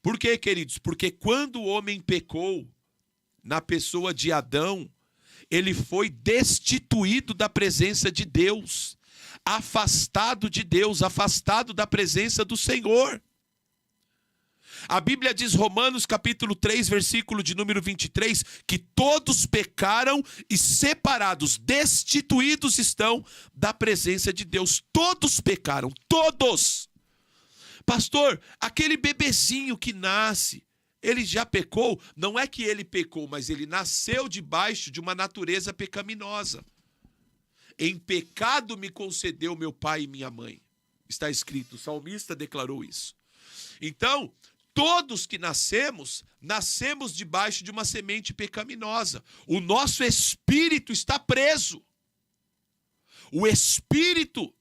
Por quê, queridos? Porque quando o homem pecou, na pessoa de Adão, ele foi destituído da presença de Deus, afastado de Deus, afastado da presença do Senhor. A Bíblia diz, Romanos capítulo 3, versículo de número 23, que todos pecaram e separados, destituídos estão da presença de Deus. Todos pecaram, todos. Pastor, aquele bebezinho que nasce, ele já pecou? Não é que ele pecou, mas ele nasceu debaixo de uma natureza pecaminosa. Em pecado me concedeu meu pai e minha mãe. Está escrito, o salmista declarou isso. Então, todos que nascemos debaixo de uma semente pecaminosa. O nosso espírito está preso. O espírito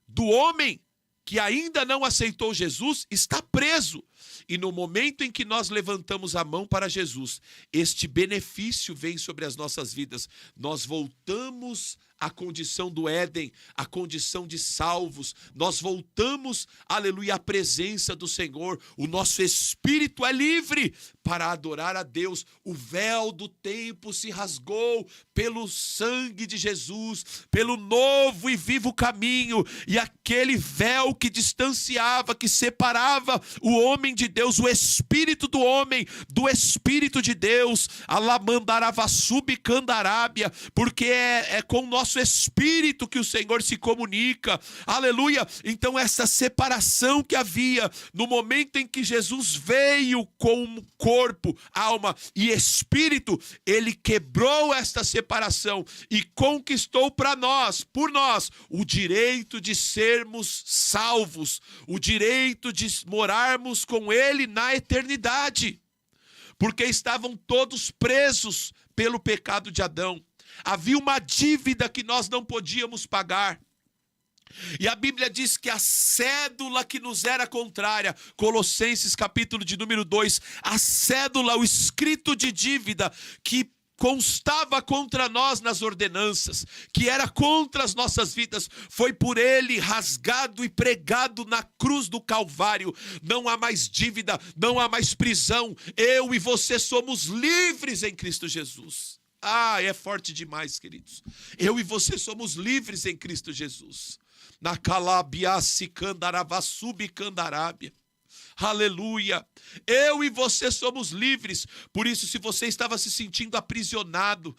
do homem que ainda não aceitou Jesus está preso. E no momento em que nós levantamos a mão para Jesus, este benefício vem sobre as nossas vidas. Nós voltamos à condição do Éden, à condição de salvos. Nós voltamos, aleluia, à presença do Senhor. O nosso espírito é livre para adorar a Deus. O véu do tempo se rasgou pelo sangue de Jesus, pelo novo e vivo caminho. E aquele véu que distanciava, que separava o homem de Deus, o espírito do homem, do espírito de Deus, alamandarava subcandarábia, porque é com o nosso espírito que o Senhor se comunica, aleluia. Então essa separação que havia no momento em que Jesus veio com corpo, alma e espírito, ele quebrou esta separação e conquistou para nós, por nós, o direito de sermos salvos, o direito de morarmos com ele na eternidade, porque estavam todos presos pelo pecado de Adão. Havia uma dívida que nós não podíamos pagar. E a Bíblia diz que a cédula que nos era contrária, Colossenses capítulo de número 2, a cédula, o escrito de dívida que constava contra nós nas ordenanças, que era contra as nossas vidas, foi por ele rasgado e pregado na cruz do Calvário. Não há mais dívida, não há mais prisão. Eu e você somos livres em Cristo Jesus. Ah, é forte demais, queridos. Eu e você somos livres em Cristo Jesus. Na calabiaci candaravassubi candarábia. Aleluia. Eu e você somos livres. Por isso, se você estava se sentindo aprisionado,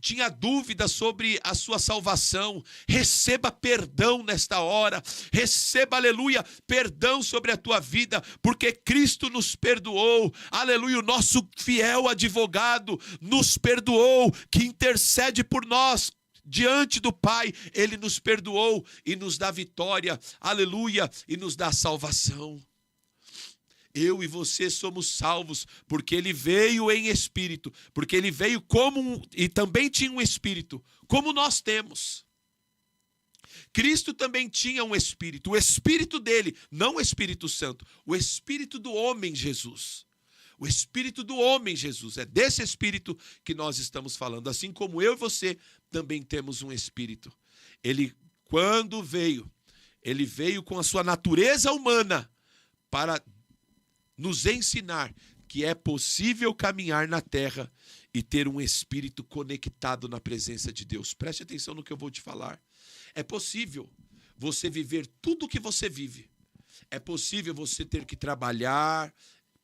tinha dúvida sobre a sua salvação, receba perdão nesta hora, receba, aleluia, perdão sobre a tua vida, porque Cristo nos perdoou, aleluia, o nosso fiel advogado nos perdoou, que intercede por nós diante do Pai. Ele nos perdoou e nos dá vitória, aleluia, e nos dá salvação. Eu e você somos salvos, porque ele veio em espírito, porque ele veio e também tinha um espírito, como nós temos. Cristo também tinha um espírito, o espírito dele, não o Espírito Santo, o espírito do homem Jesus. O espírito do homem, Jesus. É desse espírito que nós estamos falando. Assim como eu e você também temos um espírito. Ele, quando veio, ele veio com a sua natureza humana para nos ensinar que é possível caminhar na terra e ter um espírito conectado na presença de Deus. Preste atenção no que eu vou te falar. É possível você viver tudo o que você vive. É possível você ter que trabalhar,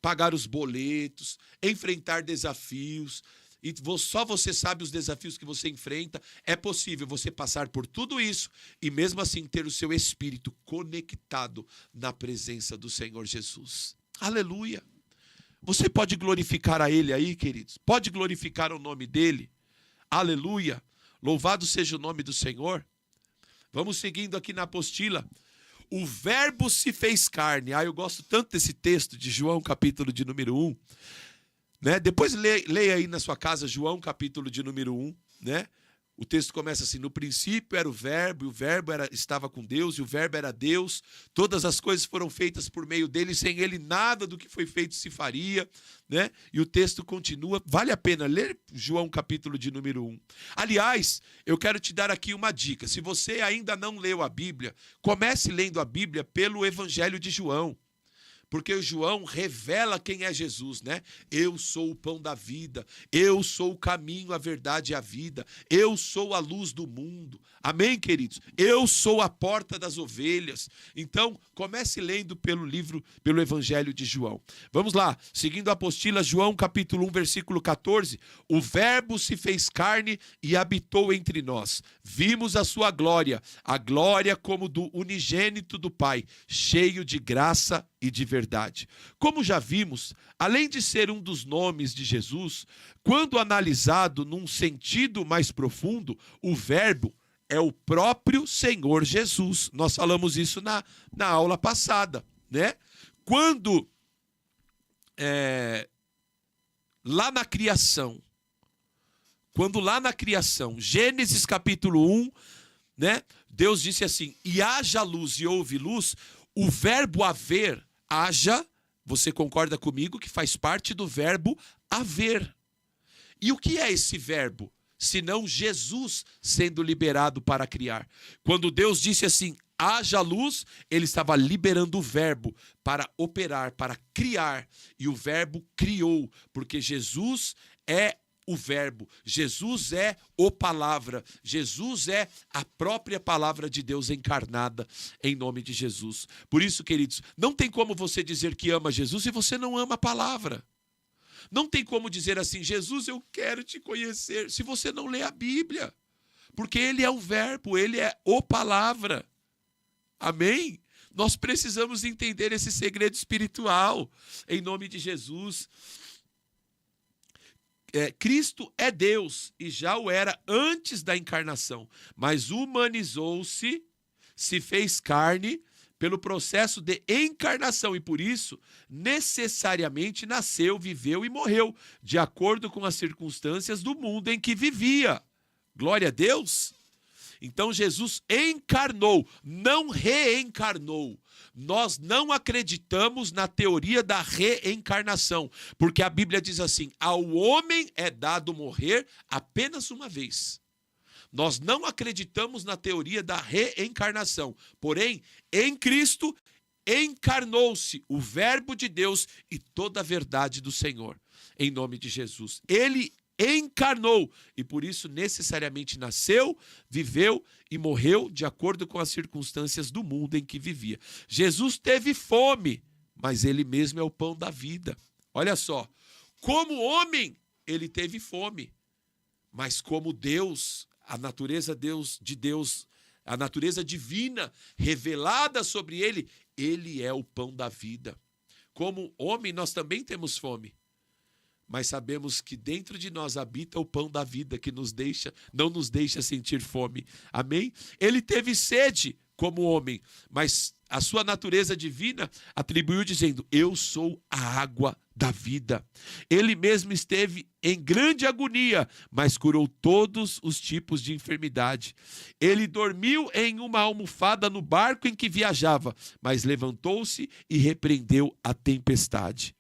pagar os boletos, enfrentar desafios, e só você sabe os desafios que você enfrenta. É possível você passar por tudo isso e mesmo assim ter o seu espírito conectado na presença do Senhor Jesus. Aleluia! Você pode glorificar a Ele aí, queridos? Pode glorificar o nome dEle? Aleluia! Louvado seja o nome do Senhor. Vamos seguindo aqui na apostila. O verbo se fez carne. Eu gosto tanto desse texto de João, capítulo de número 1. Né? Depois leia aí na sua casa João, capítulo de número 1. Né? O texto começa assim: no princípio era o verbo, e o verbo estava com Deus, e o verbo era Deus. Todas as coisas foram feitas por meio dele, sem ele nada do que foi feito se faria. Né? E o texto continua. Vale a pena ler João capítulo de número 1. Aliás, eu quero te dar aqui uma dica. Se você ainda não leu a Bíblia, comece lendo a Bíblia pelo Evangelho de João. Porque o João revela quem é Jesus, né? Eu sou o pão da vida, eu sou o caminho, a verdade e a vida, eu sou a luz do mundo. Amém, queridos? Eu sou a porta das ovelhas. Então, comece lendo pelo Evangelho de João. Vamos lá, seguindo a apostila, João capítulo 1, versículo 14. O verbo se fez carne e habitou entre nós. Vimos a sua glória, a glória como do unigênito do Pai, cheio de graça e de verdade. Como já vimos, além de ser um dos nomes de Jesus, quando analisado num sentido mais profundo, o verbo é o próprio Senhor Jesus. Nós falamos isso na aula passada, né? Quando lá na criação, Gênesis capítulo 1, né? Deus disse assim: e haja luz e houve luz. O verbo haver, haja, você concorda comigo que faz parte do verbo haver. E o que é esse verbo? Senão Jesus sendo liberado para criar. Quando Deus disse assim, haja luz, ele estava liberando o verbo para operar, para criar. E o verbo criou, porque Jesus é o verbo, Jesus é o palavra, Jesus é a própria palavra de Deus encarnada em nome de Jesus. Por isso, queridos, não tem como você dizer que ama Jesus e você não ama a palavra. Não tem como dizer assim, Jesus, eu quero te conhecer, se você não lê a Bíblia. Porque ele é o verbo, ele é o palavra. Amém? Nós precisamos entender esse segredo espiritual em nome de Jesus. Cristo é Deus e já o era antes da encarnação, mas humanizou-se, se fez carne pelo processo de encarnação e por isso necessariamente nasceu, viveu e morreu, de acordo com as circunstâncias do mundo em que vivia. Glória a Deus! Então Jesus encarnou, não reencarnou. Nós não acreditamos na teoria da reencarnação, porque a Bíblia diz assim, ao homem é dado morrer apenas uma vez. Nós não acreditamos na teoria da reencarnação, porém, em Cristo, encarnou-se o Verbo de Deus e toda a verdade do Senhor, em nome de Jesus. Ele encarnou e por isso necessariamente nasceu, viveu e morreu de acordo com as circunstâncias do mundo em que vivia. Jesus teve fome, mas ele mesmo é o pão da vida. Olha só, como homem ele teve fome, mas como Deus, a natureza de Deus, a natureza divina revelada sobre ele, ele é o pão da vida. Como homem nós também temos fome. Mas sabemos que dentro de nós habita o pão da vida que não nos deixa sentir fome. Amém? Ele teve sede como homem, mas a sua natureza divina atribuiu dizendo, eu sou a água da vida. Ele mesmo esteve em grande agonia, mas curou todos os tipos de enfermidade. Ele dormiu em uma almofada no barco em que viajava, mas levantou-se e repreendeu a tempestade.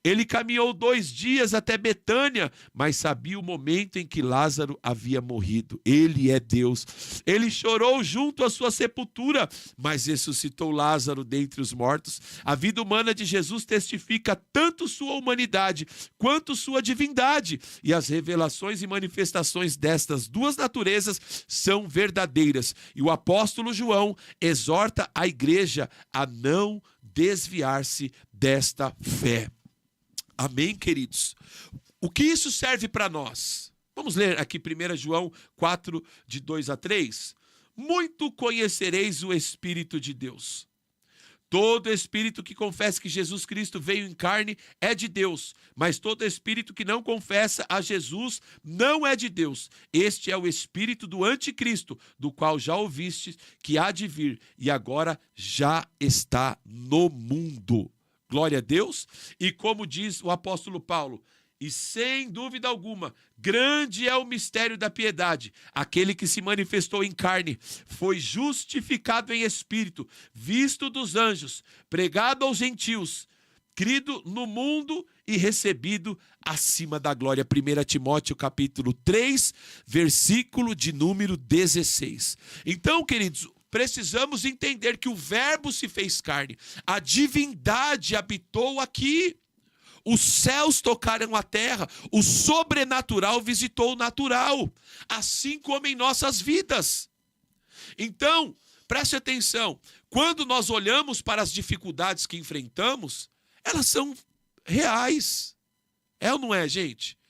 Ele caminhou 2 dias até Betânia, mas sabia o momento em que Lázaro havia morrido. Ele é Deus. Ele chorou junto à sua sepultura, mas ressuscitou Lázaro dentre os mortos. A vida humana de Jesus testifica tanto sua humanidade quanto sua divindade. E as revelações e manifestações destas duas naturezas são verdadeiras. E o apóstolo João exorta a igreja a não desviar-se desta fé. Amém, queridos? O que isso serve para nós? Vamos ler aqui 1 João 4, de 2 a 3. Muito conhecereis o Espírito de Deus. Todo espírito que confessa que Jesus Cristo veio em carne é de Deus, mas todo espírito que não confessa a Jesus não é de Deus. Este é o espírito do anticristo, do qual já ouviste que há de vir e agora já está no mundo. Glória a Deus. E como diz o apóstolo Paulo, e sem dúvida alguma, grande é o mistério da piedade. Aquele que se manifestou em carne, foi justificado em espírito, visto dos anjos, pregado aos gentios, crido no mundo e recebido acima da glória. 1 Timóteo capítulo 3, versículo de número 16. Então, queridos, precisamos entender que o verbo se fez carne, a divindade habitou aqui, os céus tocaram a terra, o sobrenatural visitou o natural, assim como em nossas vidas. Então, preste atenção, quando nós olhamos para as dificuldades que enfrentamos, elas são reais, é ou não é, gente?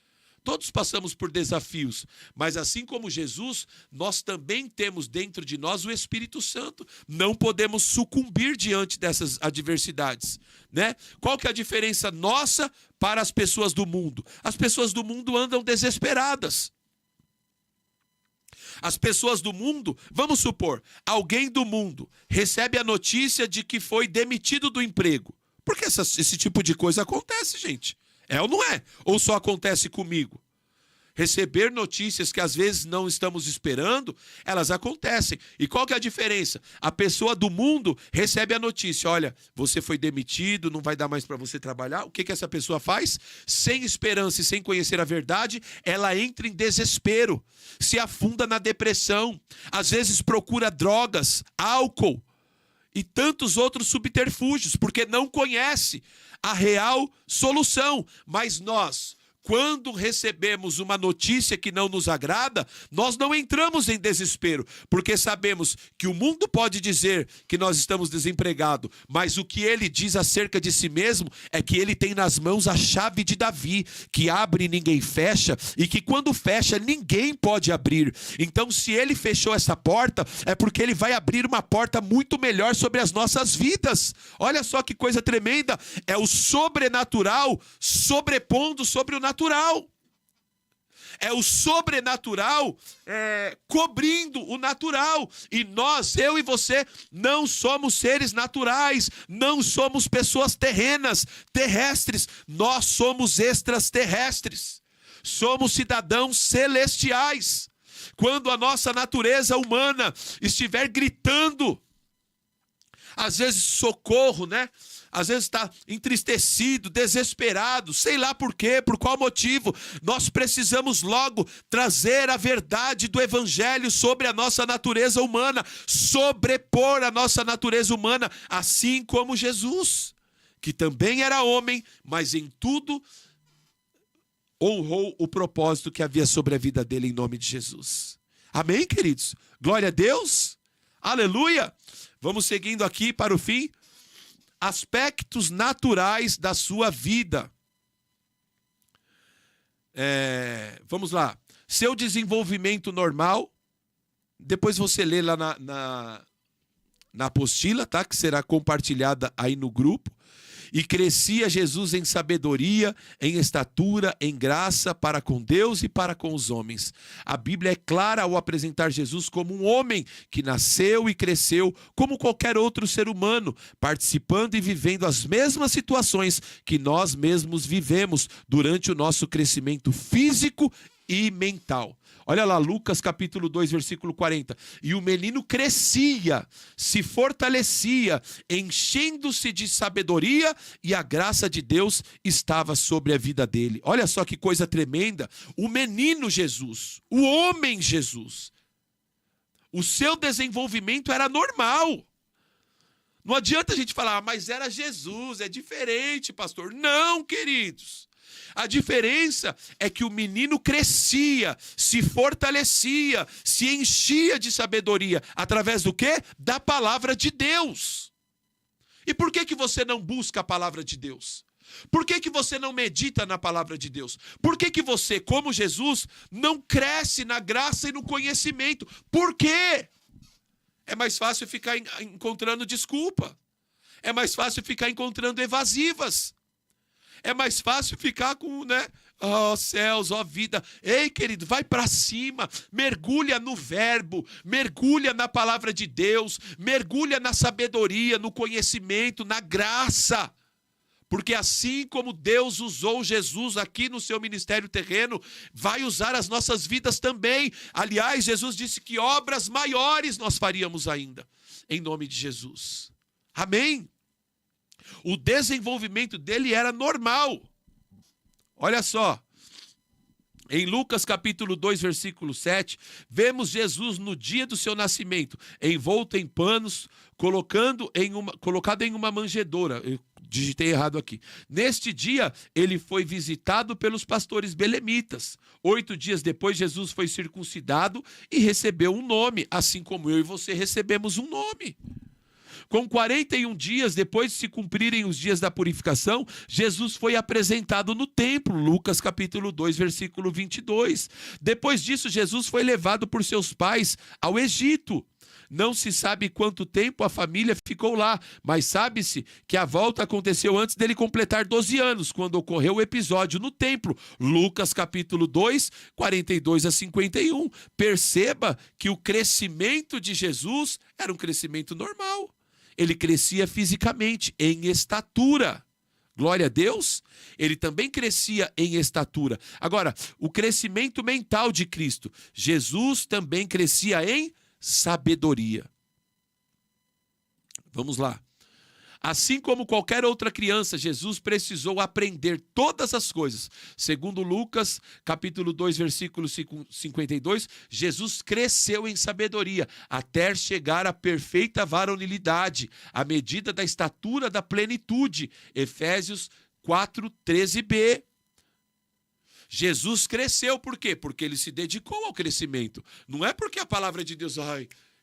Todos passamos por desafios, mas assim como Jesus, nós também temos dentro de nós o Espírito Santo. Não podemos sucumbir diante dessas adversidades, né? Qual que é a diferença nossa para as pessoas do mundo? As pessoas do mundo andam desesperadas. As pessoas do mundo, vamos supor, alguém do mundo recebe a notícia de que foi demitido do emprego. Porque esse tipo de coisa acontece, gente. É ou não é? Ou só acontece comigo? Receber notícias que às vezes não estamos esperando, elas acontecem. E qual que é a diferença? A pessoa do mundo recebe a notícia, olha, você foi demitido, não vai dar mais para você trabalhar. O que que essa pessoa faz? Sem esperança e sem conhecer a verdade, ela entra em desespero, se afunda na depressão, às vezes procura drogas, álcool e tantos outros subterfúgios, porque não conhece a real solução. Mas nós, quando recebemos uma notícia que não nos agrada, nós não entramos em desespero, porque sabemos que o mundo pode dizer que nós estamos desempregados, mas o que ele diz acerca de si mesmo é que ele tem nas mãos a chave de Davi, que abre e ninguém fecha, e que quando fecha ninguém pode abrir. Então, se ele fechou essa porta, é porque ele vai abrir uma porta muito melhor sobre as nossas vidas. Olha só que coisa tremenda, é o sobrenatural sobrepondo sobre o natural. É o sobrenatural cobrindo o natural. E nós, eu e você, não somos seres naturais, não somos pessoas terrenas, terrestres, nós somos extraterrestres, somos cidadãos celestiais. Quando a nossa natureza humana estiver gritando, às vezes socorro, né? Às vezes está entristecido, desesperado, sei lá por quê, por qual motivo. Nós precisamos logo trazer a verdade do Evangelho sobre a nossa natureza humana, sobrepor a nossa natureza humana, assim como Jesus, que também era homem, mas em tudo honrou o propósito que havia sobre a vida dele em nome de Jesus. Amém, queridos? Glória a Deus. Aleluia. Vamos seguindo aqui para o fim. Aspectos naturais da sua vida. Vamos lá. Seu desenvolvimento normal. Depois você lê lá na apostila, tá? Que será compartilhada aí no grupo. E crescia Jesus em sabedoria, em estatura, em graça para com Deus e para com os homens. A Bíblia é clara ao apresentar Jesus como um homem que nasceu e cresceu como qualquer outro ser humano, participando e vivendo as mesmas situações que nós mesmos vivemos durante o nosso crescimento físico e mental. Olha lá, Lucas capítulo 2, versículo 40. E o menino crescia, se fortalecia, enchendo-se de sabedoria, e a graça de Deus estava sobre a vida dele. Olha só que coisa tremenda. O menino Jesus, o homem Jesus, o seu desenvolvimento era normal. Não adianta a gente falar, mas era Jesus, é diferente, pastor. Não, queridos. A diferença é que o menino crescia, se fortalecia, se enchia de sabedoria. Através do quê? Da palavra de Deus. E por que você não busca a palavra de Deus? Por que você não medita na palavra de Deus? Por que você, como Jesus, não cresce na graça e no conhecimento? Por quê? É mais fácil ficar encontrando desculpa. É mais fácil ficar encontrando evasivas. É mais fácil ficar com, ó céus, ó vida. Ei, querido, vai para cima. Mergulha no verbo. Mergulha na palavra de Deus. Mergulha na sabedoria, no conhecimento, na graça. Porque assim como Deus usou Jesus aqui no seu ministério terreno, vai usar as nossas vidas também. Aliás, Jesus disse que obras maiores nós faríamos ainda. Em nome de Jesus. Amém? O desenvolvimento dele era normal. Olha só. Em Lucas capítulo 2, versículo 7, vemos Jesus no dia do seu nascimento, envolto em panos, colocado em uma manjedoura. Eu digitei errado aqui. Neste dia, ele foi visitado pelos pastores belemitas. 8 dias depois, Jesus foi circuncidado e recebeu um nome, assim como eu e você recebemos um nome. Com 41 dias, depois de se cumprirem os dias da purificação, Jesus foi apresentado no templo, Lucas capítulo 2, versículo 22. Depois disso, Jesus foi levado por seus pais ao Egito. Não se sabe quanto tempo a família ficou lá, mas sabe-se que a volta aconteceu antes dele completar 12 anos, quando ocorreu o episódio no templo, Lucas capítulo 2, 42 a 51. Perceba que o crescimento de Jesus era um crescimento normal. Ele crescia fisicamente, em estatura. Glória a Deus. Ele também crescia em estatura. Agora, o crescimento mental de Cristo. Jesus também crescia em sabedoria. Vamos lá. Assim como qualquer outra criança, Jesus precisou aprender todas as coisas. Segundo Lucas, capítulo 2, versículo 52, Jesus cresceu em sabedoria, até chegar à perfeita varonilidade, à medida da estatura da plenitude. Efésios 4, 13b. Jesus cresceu por quê? Porque ele se dedicou ao crescimento. Não é porque a palavra de Deus...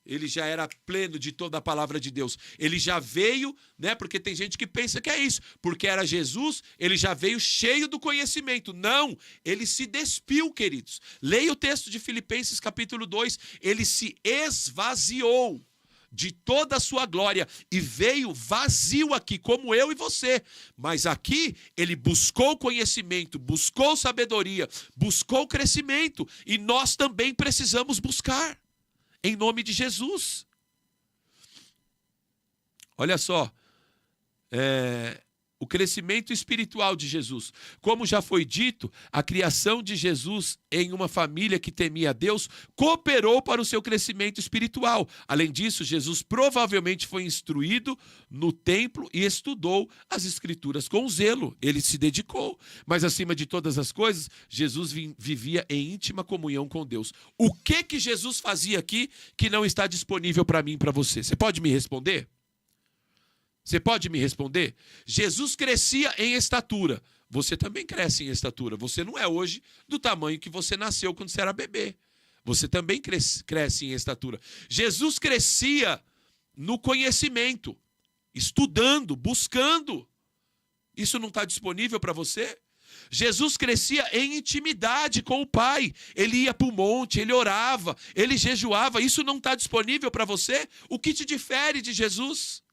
ele já era pleno de toda a palavra de Deus. Ele já veio, porque tem gente que pensa que é isso. Porque era Jesus, ele já veio cheio do conhecimento. Não, ele se despiu, queridos. Leia o texto de Filipenses capítulo 2. Ele se esvaziou de toda a sua glória e veio vazio aqui, como eu e você. Mas aqui ele buscou conhecimento, buscou sabedoria, buscou crescimento. E nós também precisamos buscar. Em nome de Jesus. Olha só. O crescimento espiritual de Jesus. Como já foi dito, a criação de Jesus em uma família que temia a Deus cooperou para o seu crescimento espiritual. Além disso, Jesus provavelmente foi instruído no templo e estudou as Escrituras com zelo. Ele se dedicou. Mas, acima de todas as coisas, Jesus vivia em íntima comunhão com Deus. O que Jesus fazia aqui que não está disponível para mim e para você? Você pode me responder? Você pode me responder? Jesus crescia em estatura. Você também cresce em estatura. Você não é hoje do tamanho que você nasceu quando você era bebê. Você também cresce em estatura. Jesus crescia no conhecimento, estudando, buscando. Isso não está disponível para você? Jesus crescia em intimidade com o Pai. Ele ia para o monte, ele orava, ele jejuava. Isso não está disponível para você? O que te difere de Jesus?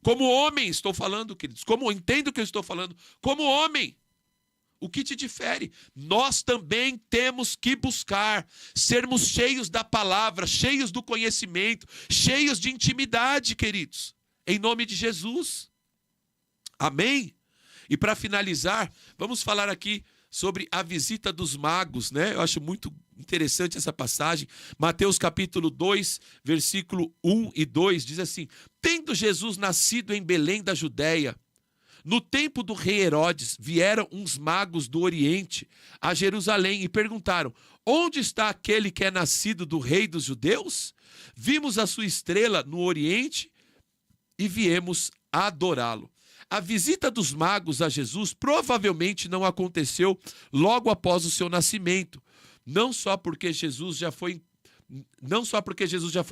Como homem, estou falando, queridos. Entendo o que eu estou falando. Como homem, o que te difere? Nós também temos que buscar sermos cheios da palavra, cheios do conhecimento, cheios de intimidade, queridos. Em nome de Jesus. Amém? E para finalizar, vamos falar aqui sobre a visita dos magos, né? Eu acho muito interessante essa passagem. Mateus capítulo 2, versículo 1 e 2, diz assim: tendo Jesus nascido em Belém da Judéia, no tempo do rei Herodes, vieram uns magos do Oriente a Jerusalém e perguntaram: onde está aquele que é nascido do rei dos judeus? Vimos a sua estrela no Oriente e viemos adorá-lo. A visita dos magos a Jesus provavelmente não aconteceu logo após o seu nascimento, não só porque Jesus já foi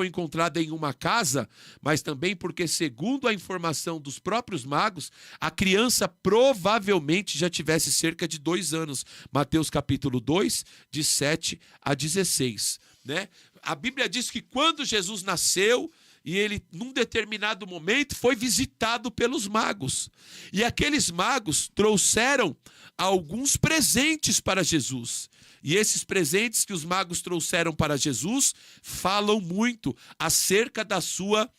encontrado em uma casa, mas também porque, segundo a informação dos próprios magos, a criança provavelmente já tivesse cerca de 2 anos. Mateus capítulo 2, de 7 a 16. Né? A Bíblia diz que quando Jesus nasceu, e ele, num determinado momento, foi visitado pelos magos. E aqueles magos trouxeram alguns presentes para Jesus. E esses presentes que os magos trouxeram para Jesus falam muito acerca da sua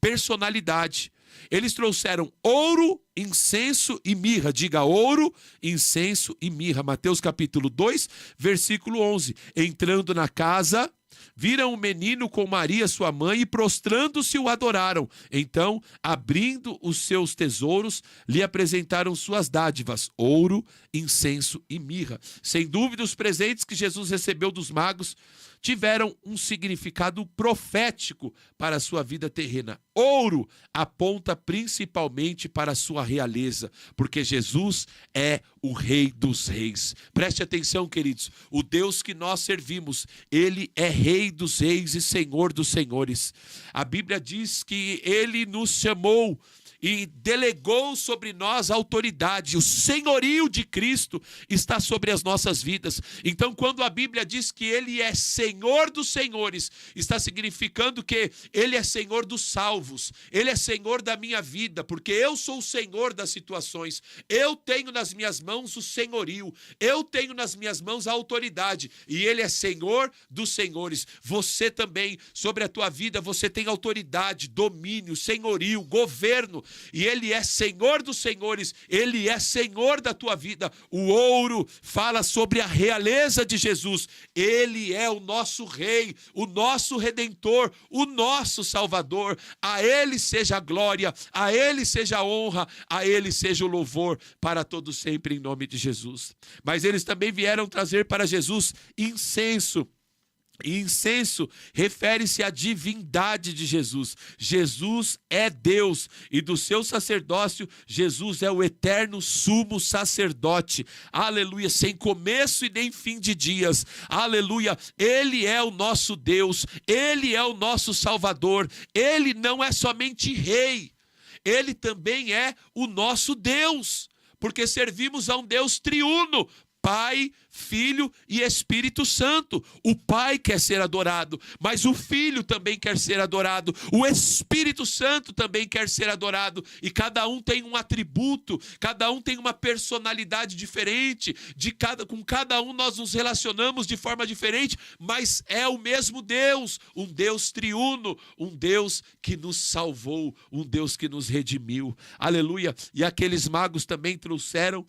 personalidade. Eles trouxeram ouro, incenso e mirra. Diga ouro, incenso e mirra. Mateus capítulo 2, versículo 11. Entrando na casa, viram o menino com Maria, sua mãe, e prostrando-se o adoraram. Então, abrindo os seus tesouros, lhe apresentaram suas dádivas, ouro, incenso e mirra. Sem dúvida, os presentes que Jesus recebeu dos magos tiveram um significado profético para a sua vida terrena. Ouro aponta principalmente para a sua realeza, porque Jesus é o Rei dos Reis. Preste atenção, queridos, o Deus que nós servimos, ele é Rei dos Reis e Senhor dos Senhores. A Bíblia diz que ele nos chamou e delegou sobre nós a autoridade. O senhorio de Cristo está sobre as nossas vidas. Então, quando a Bíblia diz que ele é Senhor dos senhores, está significando que ele é Senhor dos salvos. Ele é Senhor da minha vida, porque eu sou o Senhor das situações. Eu tenho nas minhas mãos o senhorio. Eu tenho nas minhas mãos a autoridade. E ele é Senhor dos senhores. Você também, sobre a tua vida, você tem autoridade, domínio, senhorio, governo. E ele é Senhor dos senhores, ele é Senhor da tua vida. O ouro fala sobre a realeza de Jesus. Ele é o nosso Rei, o nosso Redentor, o nosso Salvador. A ele seja a glória, a ele seja a honra, a ele seja o louvor para todos sempre, em nome de Jesus. Mas eles também vieram trazer para Jesus incenso. E incenso refere-se à divindade de Jesus. Jesus é Deus e do seu sacerdócio, Jesus é o eterno sumo sacerdote. Aleluia, sem começo e nem fim de dias. Aleluia, ele é o nosso Deus, ele é o nosso Salvador. Ele não é somente rei, ele também é o nosso Deus, porque servimos a um Deus triuno, Pai, Filho e Espírito Santo. O Pai quer ser adorado, mas o Filho também quer ser adorado. O Espírito Santo também quer ser adorado. E cada um tem um atributo, cada um tem uma personalidade diferente. Com cada um nós nos relacionamos de forma diferente, mas é o mesmo Deus, um Deus triuno, um Deus que nos salvou, um Deus que nos redimiu. Aleluia. E aqueles magos também trouxeram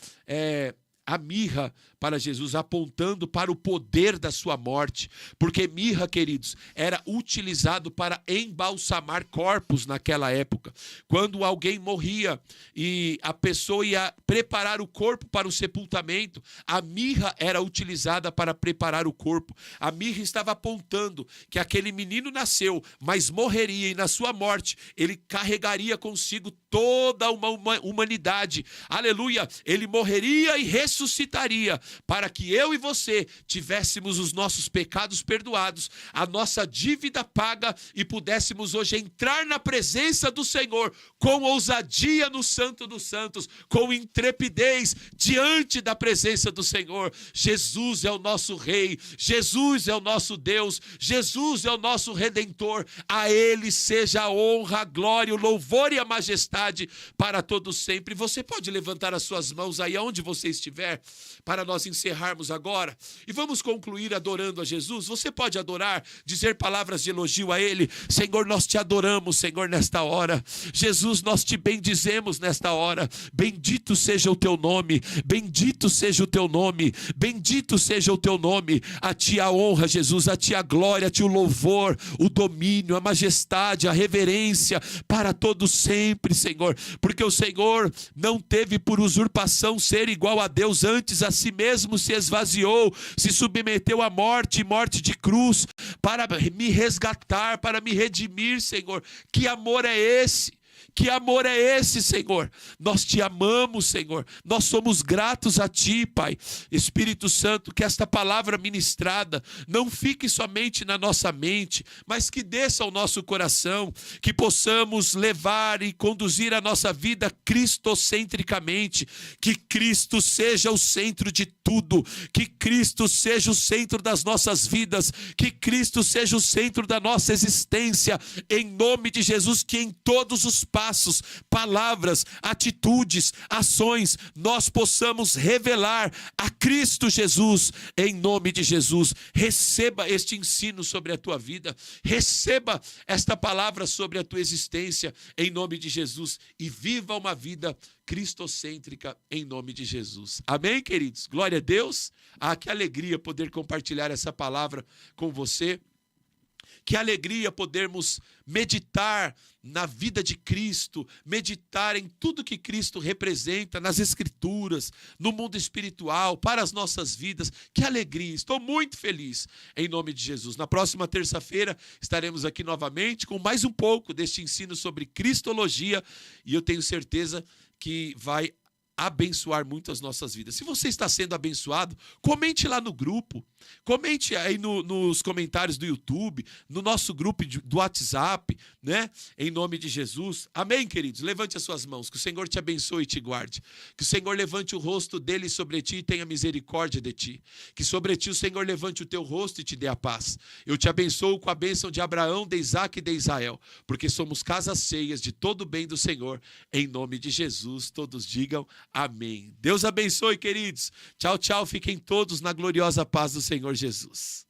a mirra para Jesus, apontando para o poder da sua morte, porque mirra, queridos, era utilizado para embalsamar corpos naquela época. Quando alguém morria e a pessoa ia preparar o corpo para o sepultamento, a mirra era utilizada para preparar o corpo. A mirra estava apontando que aquele menino nasceu, mas morreria, e na sua morte ele carregaria consigo toda uma humanidade. Aleluia! Ele morreria e ressuscitaria para que eu e você tivéssemos os nossos pecados perdoados, a nossa dívida paga e pudéssemos hoje entrar na presença do Senhor com ousadia no Santo dos Santos, com intrepidez diante da presença do Senhor. Jesus é o nosso Rei, Jesus é o nosso Deus, Jesus é o nosso Redentor. A Ele seja a honra, a glória, o louvor e a majestade para todos sempre. Você pode levantar as suas mãos aí onde você estiver, para nós nós encerrarmos agora e vamos concluir adorando a Jesus. Você pode adorar, dizer palavras de elogio a Ele. Senhor, nós te adoramos, Senhor, nesta hora. Jesus, nós te bendizemos nesta hora. Bendito seja o teu nome, bendito seja o teu nome, bendito seja o teu nome. A ti a honra, Jesus, a ti a glória, a ti o louvor, o domínio, a majestade, a reverência para todos sempre, Senhor. Porque o Senhor não teve por usurpação ser igual a Deus, antes a si mesmo se esvaziou, se submeteu à morte, morte de cruz, para me resgatar, para me redimir, Senhor. Que amor é esse? Que amor é esse, Senhor? Nós te amamos, Senhor. Nós somos gratos a ti, Pai. Espírito Santo, que esta palavra ministrada não fique somente na nossa mente, mas que desça ao nosso coração, que possamos levar e conduzir a nossa vida cristocentricamente, que Cristo seja o centro de tudo, que Cristo seja o centro das nossas vidas, que Cristo seja o centro da nossa existência, em nome de Jesus, que em todos os passos, palavras, atitudes, ações, nós possamos revelar a Cristo Jesus, em nome de Jesus. Receba este ensino sobre a tua vida, receba esta palavra sobre a tua existência, em nome de Jesus, e viva uma vida cristocêntrica, em nome de Jesus. Amém, queridos? Glória a Deus. Que alegria poder compartilhar essa palavra com você. Que alegria podermos meditar na vida de Cristo, meditar em tudo que Cristo representa nas Escrituras, no mundo espiritual, para as nossas vidas. Que alegria, estou muito feliz em nome de Jesus. Na próxima terça-feira estaremos aqui novamente com mais um pouco deste ensino sobre Cristologia e eu tenho certeza que vai abençoar muito as nossas vidas. Se você está sendo abençoado, comente lá no grupo, comente aí nos comentários do YouTube, no nosso grupo do WhatsApp, né? Em nome de Jesus. Amém, queridos? Levante as suas mãos, que o Senhor te abençoe e te guarde. Que o Senhor levante o rosto dele sobre ti e tenha misericórdia de ti. Que sobre ti o Senhor levante o teu rosto e te dê a paz. Eu te abençoo com a bênção de Abraão, de Isaac e de Israel, porque somos casas cheias de todo o bem do Senhor. Em nome de Jesus, todos digam amém. Deus abençoe, queridos. Tchau, tchau. Fiquem todos na gloriosa paz do Senhor Jesus.